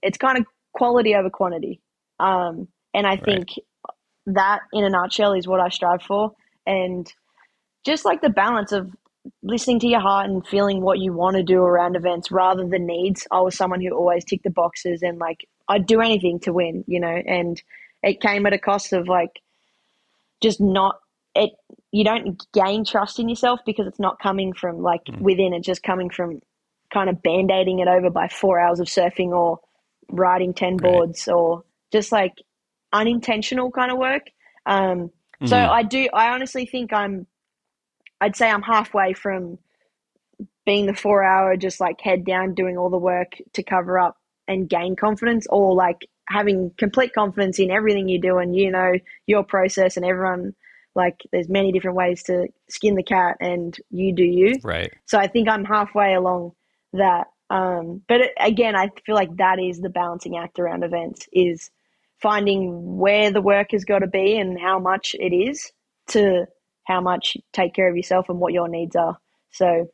it's kind of quality over quantity. And I think that in a nutshell is what I strive for. And just like the balance of listening to your heart and feeling what you want to do around events rather than needs. I was someone who always ticked the boxes and like I'd do anything to win, and it came at a cost of like just not it. You don't gain trust in yourself because it's not coming from like within. It's just coming from kind of band-aiding it over by 4 hours of surfing or riding 10 boards or just like unintentional kind of work. So I honestly think I'd say I'm halfway from being the 4 hour, just like head down, doing all the work to cover up and gain confidence, or like having complete confidence in everything you do and your process and everyone, like there's many different ways to skin the cat and you do you. Right. So I think I'm halfway along that. But again, I feel like that is the balancing act around events, is finding where the work has got to be and how much it is to how much take care of yourself and what your needs are. So,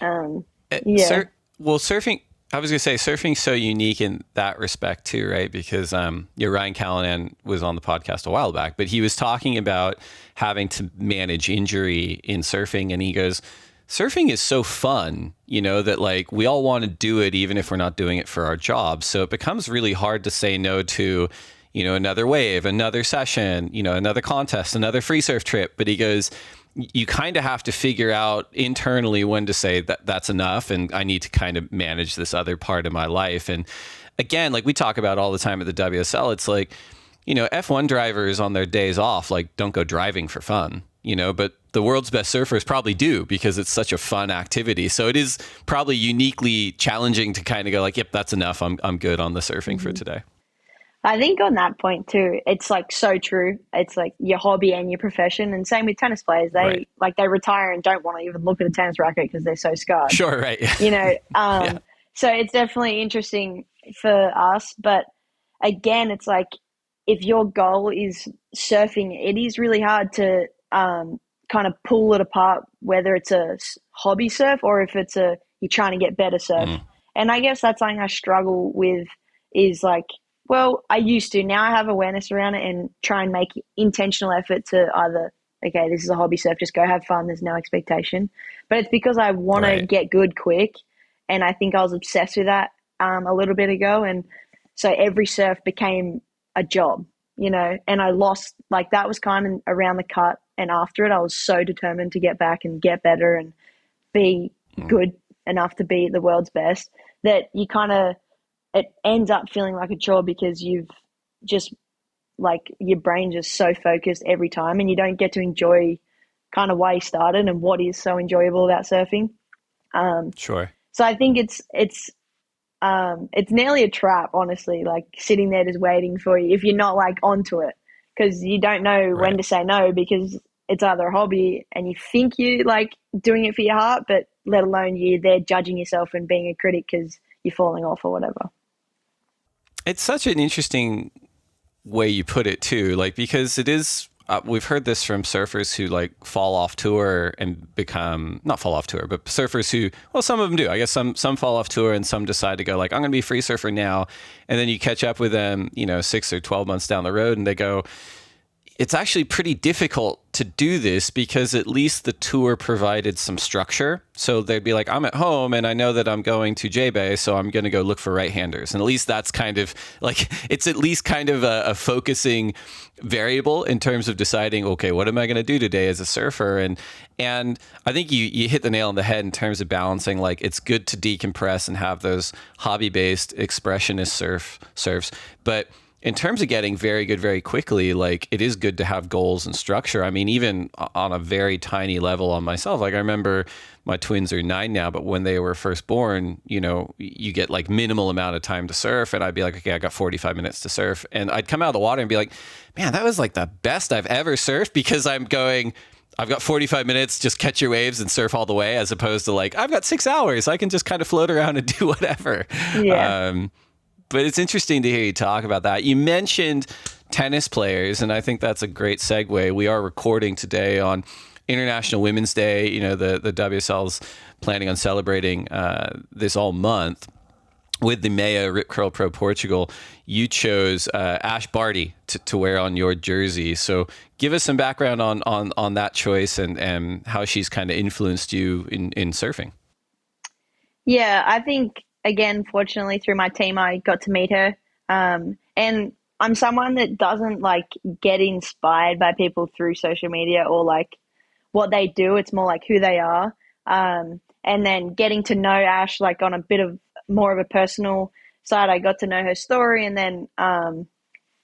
yeah. Surfing, I was going to say surfing's so unique in that respect too, right? Because Ryan Callanan was on the podcast a while back, but he was talking about having to manage injury in surfing. And he goes, surfing is so fun, that like we all want to do it, even if we're not doing it for our jobs. So it becomes really hard to say no to, another wave, another session, another contest, another free surf trip. But he goes, you kind of have to figure out internally when to say that that's enough. And I need to kind of manage this other part of my life. And again, like we talk about all the time at the WSL, it's like, F1 drivers on their days off, like don't go driving for fun, but the world's best surfers probably do because it's such a fun activity. So it is probably uniquely challenging to kind of go like, yep, that's enough. I'm good on the surfing for today. I think on that point too, it's like so true. It's like your hobby and your profession, and same with tennis players. They retire and don't want to even look at a tennis racket because they're so scarred. Sure, right. Yeah. So it's definitely interesting for us. But again, it's like if your goal is surfing, it is really hard to kind of pull it apart, whether it's a hobby surf or if it's you're trying to get better surf. And I guess that's something I struggle with is like, well, I used to. Now I have awareness around it and try and make intentional effort to either, okay, this is a hobby surf, just go have fun. There's no expectation. But it's because I want to get good quick. And I think I was obsessed with that a little bit ago. And so every surf became a job, and I lost, like that was kind of around the cut. And after it, I was so determined to get back and get better and be good enough to be the world's best that you kind of, it ends up feeling like a chore because you've just like your brain just so focused every time and you don't get to enjoy kind of why you started and what is so enjoyable about surfing. Sure. So I think it's nearly a trap, honestly, like sitting there just waiting for you if you're not like onto it, because you don't know when to say no because it's either a hobby and you think you like doing it for your heart, but let alone you're there judging yourself and being a critic because you're falling off or whatever. It's such an interesting way you put it too, like because it is. We've heard this from surfers who like fall off tour and become not fall off tour, but surfers who, well, some of them do. I guess some fall off tour and some decide to go like, I'm going to be a free surfer now. And then you catch up with them, 6 or 12 months down the road and they go, it's actually pretty difficult to do this because at least the tour provided some structure. So they'd be like, I'm at home and I know that I'm going to J-Bay, so I'm going to go look for right-handers. And at least that's kind of like, it's at least kind of a focusing variable in terms of deciding, okay, what am I going to do today as a surfer? And I think you hit the nail on the head in terms of balancing, like it's good to decompress and have those hobby-based expressionist surfs. But in terms of getting very good very quickly, like it is good to have goals and structure. I mean, even on a very tiny level on myself, like I remember my twins are 9 now, but when they were first born, you get like minimal amount of time to surf. And I'd be like, okay, I got 45 minutes to surf. And I'd come out of the water and be like, man, that was like the best I've ever surfed because I've got 45 minutes, just catch your waves and surf all the way, as opposed to like, I've got 6 hours. I can just kind of float around and do whatever. Yeah. But it's interesting to hear you talk about that. You mentioned tennis players, and I think that's a great segue. We are recording today on International Women's Day. The WSL's planning on celebrating this all month. with the Maya Rip Curl Pro Portugal, you chose Ash Barty to wear on your jersey. So give us some background on that choice and how she's kind of influenced you in surfing. Yeah, I think, again, fortunately through my team, I got to meet her. And I'm someone that doesn't like get inspired by people through social media or like what they do. It's more like who they are. And then getting to know Ash like on a bit of more of a personal side, I got to know her story. And then,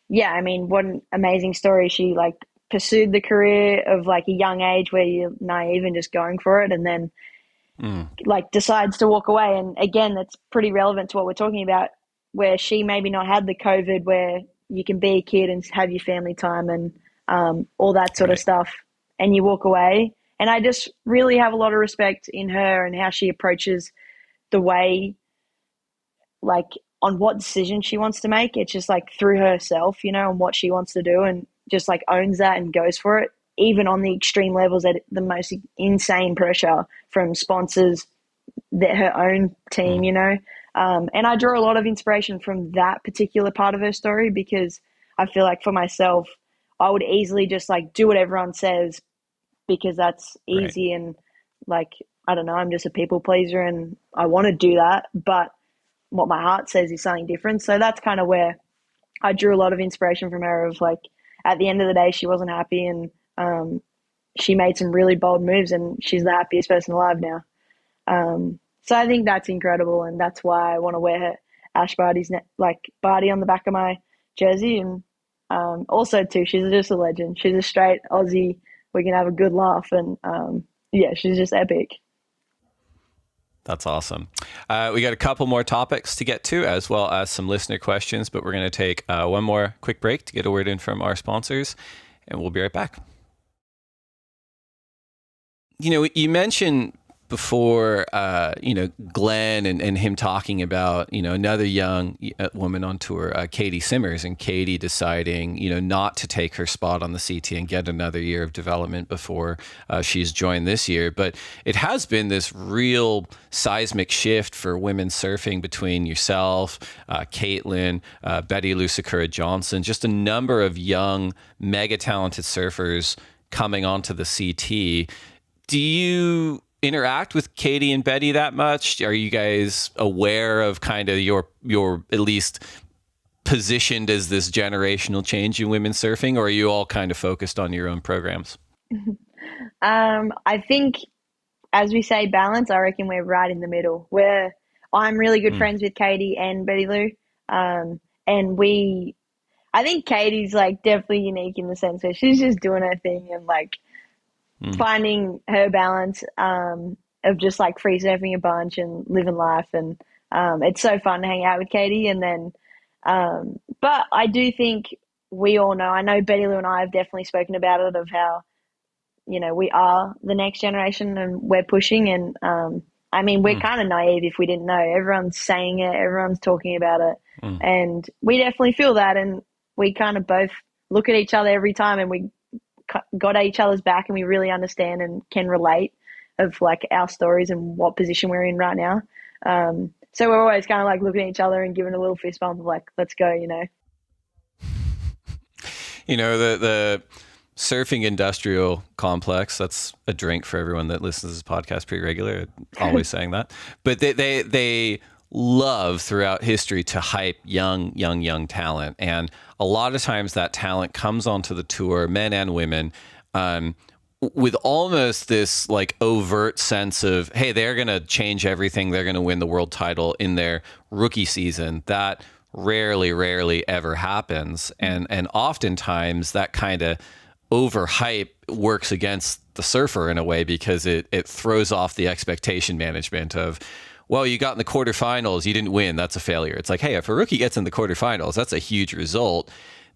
yeah, I mean, what an amazing story. She like pursued the career of like a young age where you're naive and just going for it. And then like decides to walk away. And again, that's pretty relevant to what we're talking about, where she maybe not had the COVID where you can be a kid and have your family time and all that sort of stuff, and you walk away. And I just really have a lot of respect in her and how she approaches the way, like on what decision she wants to make. It's just like through herself, you know, and what she wants to do, and just like owns that and goes for it, even on the extreme levels at the most insane pressure from sponsors, that her own team, you know. And I draw a lot of inspiration from that particular part of her story, because I feel like for myself, I would easily just like do what everyone says because that's easy. And like, I don't know, I'm just a people pleaser and I want to do that. But what my heart says is something different. So that's kind of where I drew a lot of inspiration from her, of like, at the end of the day, she wasn't happy, and she made some really bold moves, and she's the happiest person alive now. So I think that's incredible, and that's why I want to wear her Ash Barty's like Barty on the back of my jersey. And also too, she's just a legend. She's a straight Aussie. We can have a good laugh, and yeah, she's just epic. That's awesome. We got a couple more topics to get to, as well as some listener questions, but we're going to take one more quick break to get a word in from our sponsors, and we'll be right back. You know, you mentioned before, Glenn and him talking about, another young woman on tour, Katie Simmers, and Katie deciding, not to take her spot on the CT and get another year of development before she's joined this year. But it has been this real seismic shift for women surfing between yourself, Caitlin, Betty Lou Sakura Johnson, just a number of young, mega talented surfers coming onto the CT. Do you interact with Katie and Betty that much? Are you guys aware of kind of your at least positioned as this generational change in women's surfing, or are you all kind of focused on your own programs? I think, as we say, balance, I reckon we're right in the middle, where I'm really good friends with Katie and Betty Lou. And I think Katie's like definitely unique in the sense where she's just doing her thing and like finding her balance of just like free surfing a bunch and living life. And it's so fun to hang out with Katie. And then, but I do think we all know, I know Betty Lou and I have definitely spoken about it, of how, we are the next generation and we're pushing. And I mean, we're kind of naive if we didn't know. Everyone's saying it, everyone's talking about it. And we definitely feel that. And we kind of both look at each other every time, and we got at each other's back, and we really understand and can relate of like our stories and what position we're in right now. So we're always kind of like looking at each other and giving a little fist bump of like, let's go, the surfing industrial complex, that's a drink for everyone that listens to this podcast pretty regular, always saying that, but they love throughout history to hype young talent. And a lot of times that talent comes onto the tour, men and women, with almost this like overt sense of, hey, they're going to change everything. They're going to win the world title in their rookie season. That rarely ever happens. And oftentimes that kind of overhype works against the surfer in a way, because it throws off the expectation management of, well, you got in the quarterfinals, you didn't win, that's a failure. It's like, hey, if a rookie gets in the quarterfinals, that's a huge result.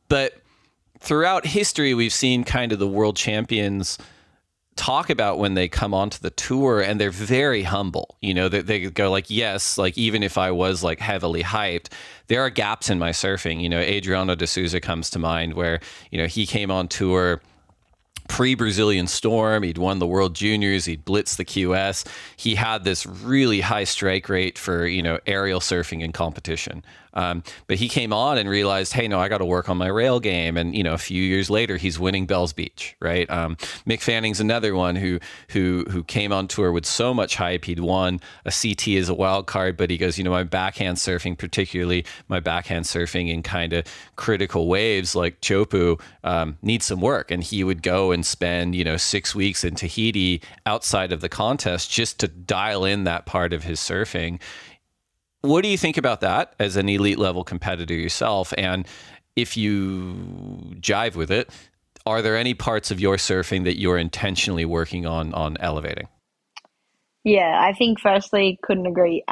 But throughout history, we've seen kind of the world champions talk about when they come onto the tour, and they're very humble. They go like, yes, like even if I was like heavily hyped, there are gaps in my surfing. Adriano de Souza comes to mind, where, he came on tour pre-Brazilian Storm. He'd won the World Juniors. He'd blitzed the QS. He had this really high strike rate for, aerial surfing in competition. But he came on and realized, hey, no, I got to work on my rail game. And, a few years later, he's winning Bells Beach, right? Mick Fanning's another one who came on tour with so much hype. He'd won a CT as a wild card, but he goes, my backhand surfing, particularly my backhand surfing in kind of critical waves like Chopu, needs some work. And he would go and spend, 6 weeks in Tahiti outside of the contest just to dial in that part of his surfing. What do you think about that as an elite level competitor yourself? And if you jive with it, are there any parts of your surfing that you're intentionally working on elevating? Yeah, I think firstly, couldn't agree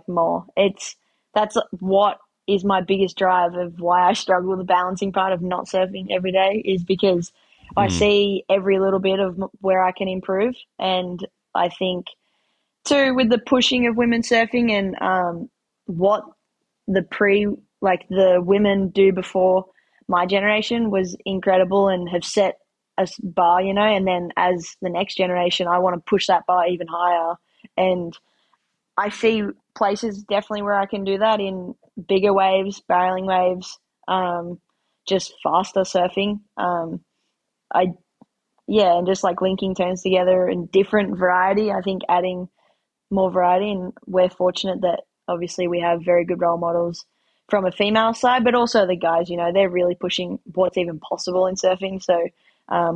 more. That's what is my biggest drive of why I struggle with the balancing part of not surfing every day, is because I see every little bit of where I can improve. And I think too, with the pushing of women surfing and what the women do before my generation was incredible and have set a bar, and then as the next generation, I want to push that bar even higher. And I see places definitely where I can do that in bigger waves, barreling waves, just faster surfing. And just like linking turns together in different variety. I think adding more variety, and we're fortunate that obviously we have very good role models from a female side, but also the guys, they're really pushing what's even possible in surfing. So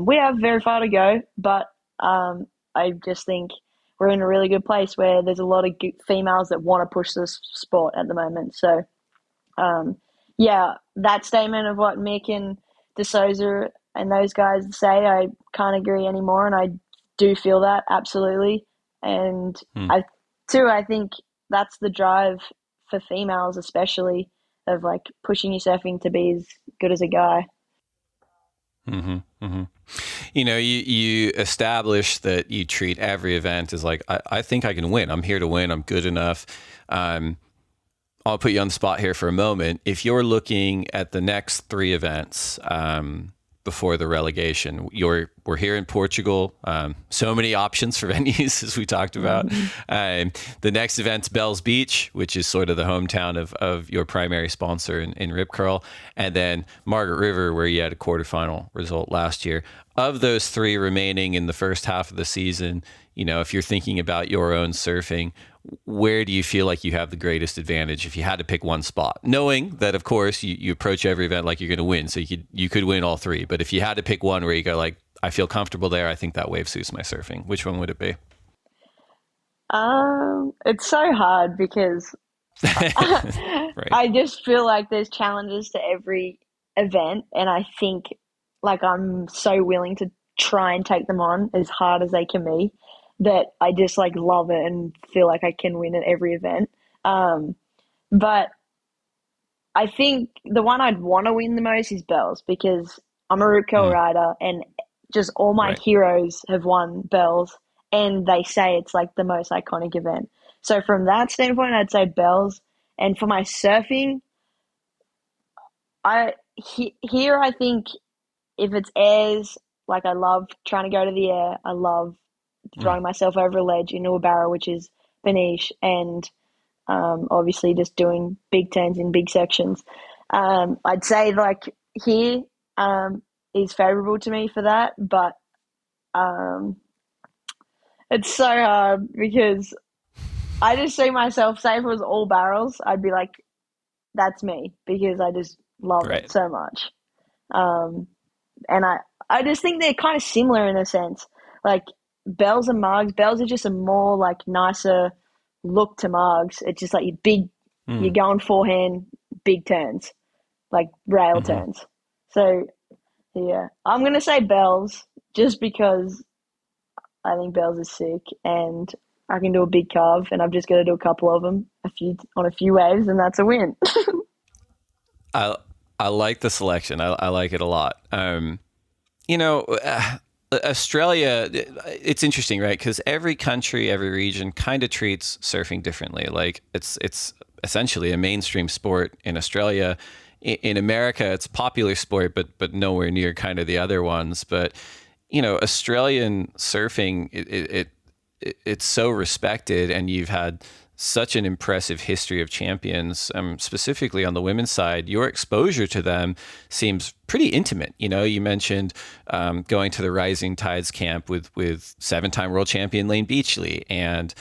we have very far to go, but I just think we're in a really good place where there's a lot of females that want to push this sport at the moment. So that statement of what Mick and De Souza and those guys say, I can't agree anymore, and I do feel that absolutely. And I think that's the drive for females, especially, of like pushing your surfing to be as good as a guy. Mm-hmm, mm-hmm. You establish that you treat every event as like, I think I can win. I'm here to win. I'm good enough. I'll put you on the spot here for a moment. If you're looking at the next 3 events, before the relegation, we're here in Portugal. So many options for venues, as we talked about. The next event's Bells Beach, which is sort of the hometown of your primary sponsor in Rip Curl, and then Margaret River, where you had a quarterfinal result last year. Of those 3 remaining in the first half of the season, if you're thinking about your own surfing, where do you feel like you have the greatest advantage if you had to pick one spot? Knowing that, of course, you approach every event like you're going to win, so you could win all 3. But if you had to pick one where you go like, I feel comfortable there, I think that wave suits my surfing, which one would it be? It's so hard because Right. I just feel like there's challenges to every event, and I think like I'm so willing to try and take them on as hard as they can be, that I just like love it and feel like I can win at every event. But I think the one I'd want to win the most is Bells, because I'm a Rip Curl rider and just all my heroes have won Bells, and they say it's like the most iconic event. So from that standpoint, I'd say Bells. And for my surfing, I think if it's airs, like I love trying to go to the air. I love throwing myself over a ledge into a barrel, which is Beniche, and obviously just doing big turns in big sections. I'd say like here is favourable to me for that, but it's so hard because I just see myself, say if it was all barrels, I'd be like, that's me, because I just love it so much. And I just think they're kind of similar in a sense. Like Bells and Morgs, Bells are just a more like nicer look to Morgs. It's just like you big, you're going forehand, big turns, like rail turns. So yeah, I'm going to say Bells just because I think Bells is sick and I can do a big carve, and I've just got to do a couple of them on a few waves, and that's a win. I like the selection. I like it a lot. Australia, it's interesting, right? Because every country, every region kind of treats surfing differently. Like it's essentially a mainstream sport in Australia. In America, it's a popular sport, but nowhere near kind of the other ones. But Australian surfing, it's so respected, and you've had such an impressive history of champions. Specifically on the women's side, your exposure to them seems pretty intimate. You mentioned going to the Rising Tides camp with 7-time world champion Lane Beachley, and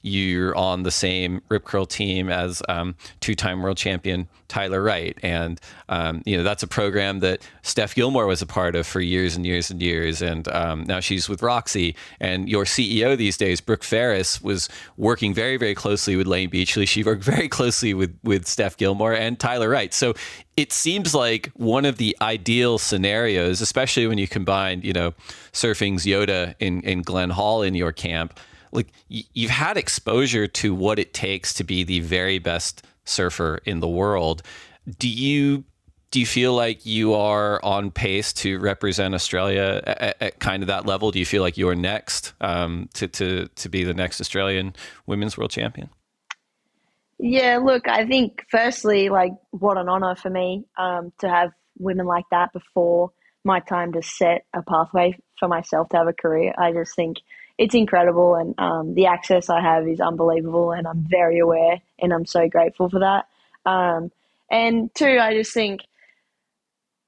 you're on the same rip curl team as 2-time world champion Tyler Wright. And, that's a program that Steph Gilmore was a part of for years and years and years. And now she's with Roxy. And your CEO these days, Brooke Ferris, was working very, very closely with Lane Beachley. She worked very closely with Steph Gilmore and Tyler Wright. So it seems like one of the ideal scenarios, especially when you combine, surfing's Yoda in Glen Hall in your camp. Like, you've had exposure to what it takes to be the very best surfer in the world. Do you feel like you are on pace to represent Australia at kind of that level? Do you feel like you're next to be the next Australian women's world champion? Yeah, look, I think firstly, like, what an honor for me to have women like that before my time to set a pathway for myself to have a career. I just think it's incredible, and the access I have is unbelievable, and I'm very aware, and I'm so grateful for that. And two, I just think,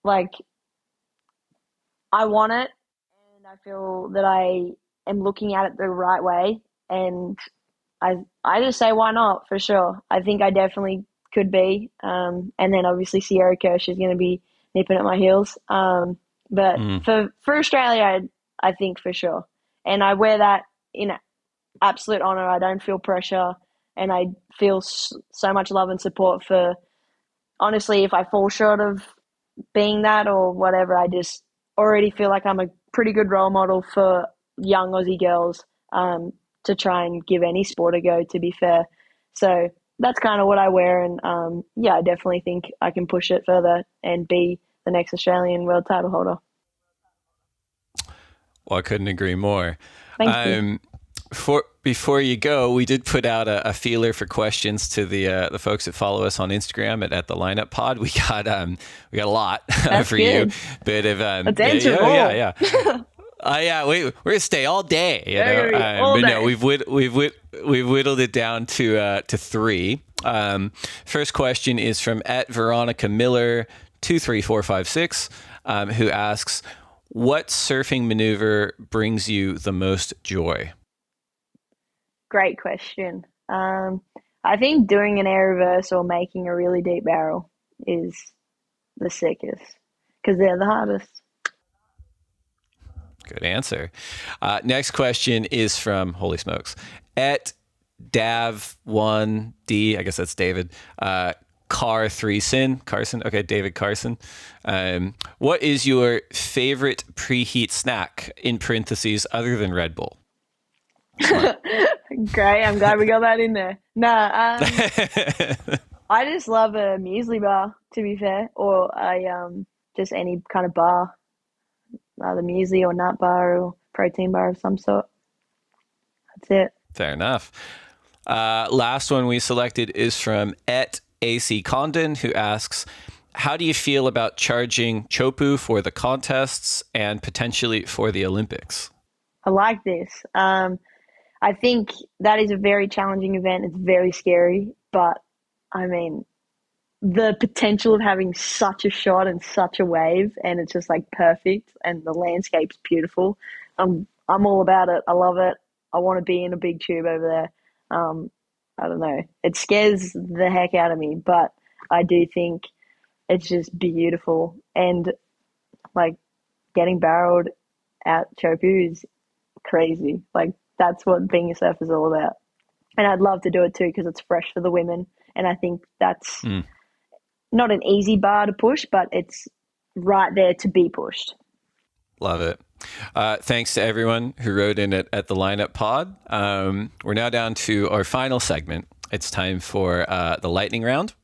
like, I want it, and I feel that I am looking at it the right way, and I just say, why not, for sure. I think I definitely could be. And then obviously Sierra Kirsch is going to be nipping at my heels. But for Australia, I think for sure. And I wear that in absolute honor. I don't feel pressure, and I feel so much love and support for, honestly, if I fall short of being that or whatever, I just already feel like I'm a pretty good role model for young Aussie girls to try and give any sport a go, to be fair. So that's kind of what I wear. And I definitely think I can push it further and be the next Australian world title holder. Well, I couldn't agree more. Thank you. Before you go, we did put out a feeler for questions to the folks that follow us on Instagram at the Lineup Pod. We got a lot for good. you. Bit of Let's answer all. Yeah. We're gonna stay all day. All day. No, we've whittled it down to 3. First question is from @Veronica Miller 23456, who asks, what surfing maneuver brings you the most joy? Great question. I think doing an air reverse or making a really deep barrel is the sickest, because they're the hardest. Good answer. Next question is from, holy smokes, @Dav1D, I guess that's David, Carson. Okay, David Carson. What is your favorite preheat snack, in parentheses, other than Red Bull? Great, I'm glad we got that in there. I just love a muesli bar, to be fair, or just any kind of bar, either muesli or nut bar or protein bar of some sort. That's it. Fair enough. Last one we selected is from @AC Condon, who asks, how do you feel about charging chopu for the contests and potentially for the Olympics? I like this. I think that is a very challenging event. It's very scary, but I mean, the potential of having such a shot and such a wave, and it's just like perfect, and the landscape's beautiful. I'm all about it. I love it. I want to be in a big tube over there. I don't know. It scares the heck out of me, but I do think it's just beautiful. And like getting barreled at Chopu is crazy. Like, that's what being a surfer is all about. And I'd love to do it too, because it's fresh for the women. And I think that's not an easy bar to push, but it's right there to be pushed. Love it. Thanks to everyone who wrote in at the Lineup Pod. We're now down to our final segment. It's time for the lightning round.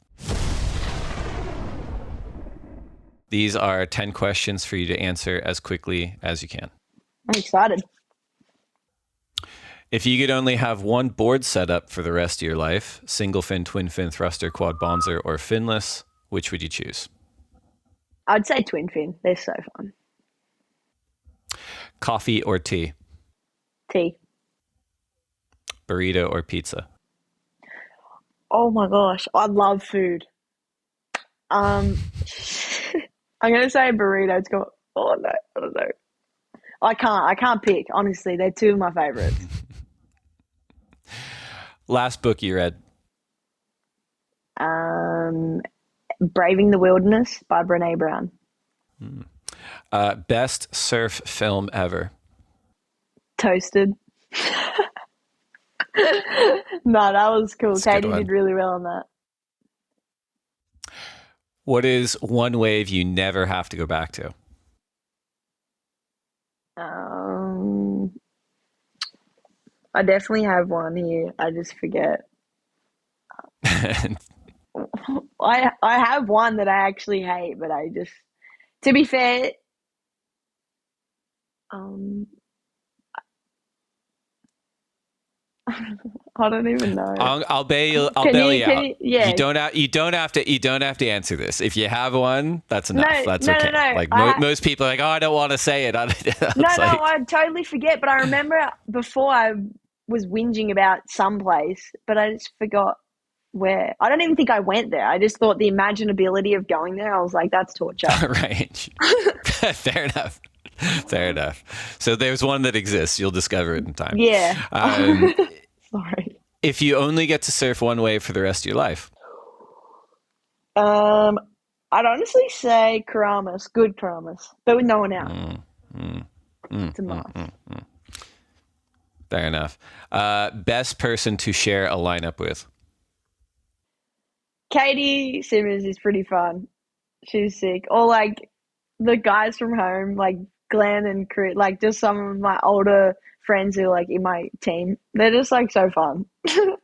These are 10 questions for you to answer as quickly as you can. I'm excited. If you could only have one board setup for the rest of your life, single fin, twin fin, thruster, quad bonzer, or finless, which would you choose? I'd say twin fin. They're so fun. Coffee or tea? Tea. Burrito or pizza? Oh my gosh, I love food. I'm gonna say burrito. It's got. Oh no, I don't know. I can't pick. Honestly, they're two of my favorites. Last book you read? Braving the Wilderness by Brené Brown. Best surf film ever? Toasted. No, that was cool. That's a good Katie one. did really well on that. What is one wave you never have to go back to? I definitely have one here. I just forget. I have one that I actually hate, but I just, to be fair, I don't even know. I'll bail you. I'll Can bail you- you can out. you- yeah. You don't have to answer this. If you have one, that's enough. No, That's no, okay. no. Like I- most people are like, oh, I don't want to say it. No, I totally forget. But I remember before I was whinging about someplace, but I just forgot where. I don't even think I went there. I just thought the imaginability of going there, I was like, that's torture. Right. Fair enough. Fair enough. So there's one that exists. You'll discover it in time. Yeah. Um, Sorry. if you only get to surf one wave for the rest of your life, I'd honestly say Karamas, good Karamas, but with no one out. It's a must. fair enough. Best person to share a lineup with? Katie Simmons is pretty fun. She's sick. Or like the guys from home, like Glenn and Chris, like just some of my older friends who are like in my team. They're just like so fun. That's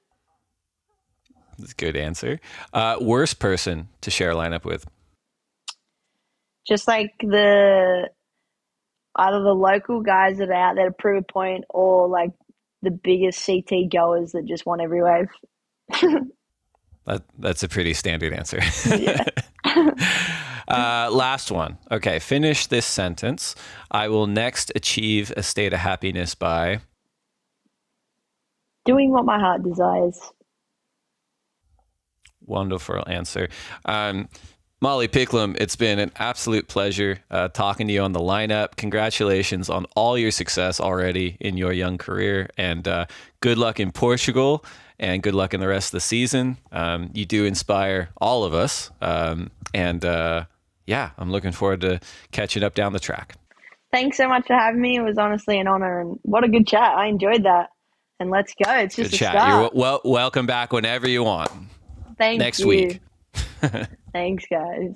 a good answer. Worst person to share a lineup with? Just like either the local guys that are out there to prove a point or like the biggest CT goers that just want every wave. That's a pretty standard answer. Yeah. Last one. Okay, finish this sentence. I will next achieve a state of happiness by... Doing what my heart desires. Wonderful answer. Molly Picklum, it's been an absolute pleasure talking to you on the lineup. Congratulations on all your success already in your young career, and good luck in Portugal, and good luck in the rest of the season. You do inspire all of us, and I'm looking forward to catching up down the track. Thanks so much for having me. It was honestly an honor, and what a good chat. I enjoyed that. And let's go. It's just Good a chat. start. You're welcome back whenever you want. Thank Next you. week. Thanks, guys.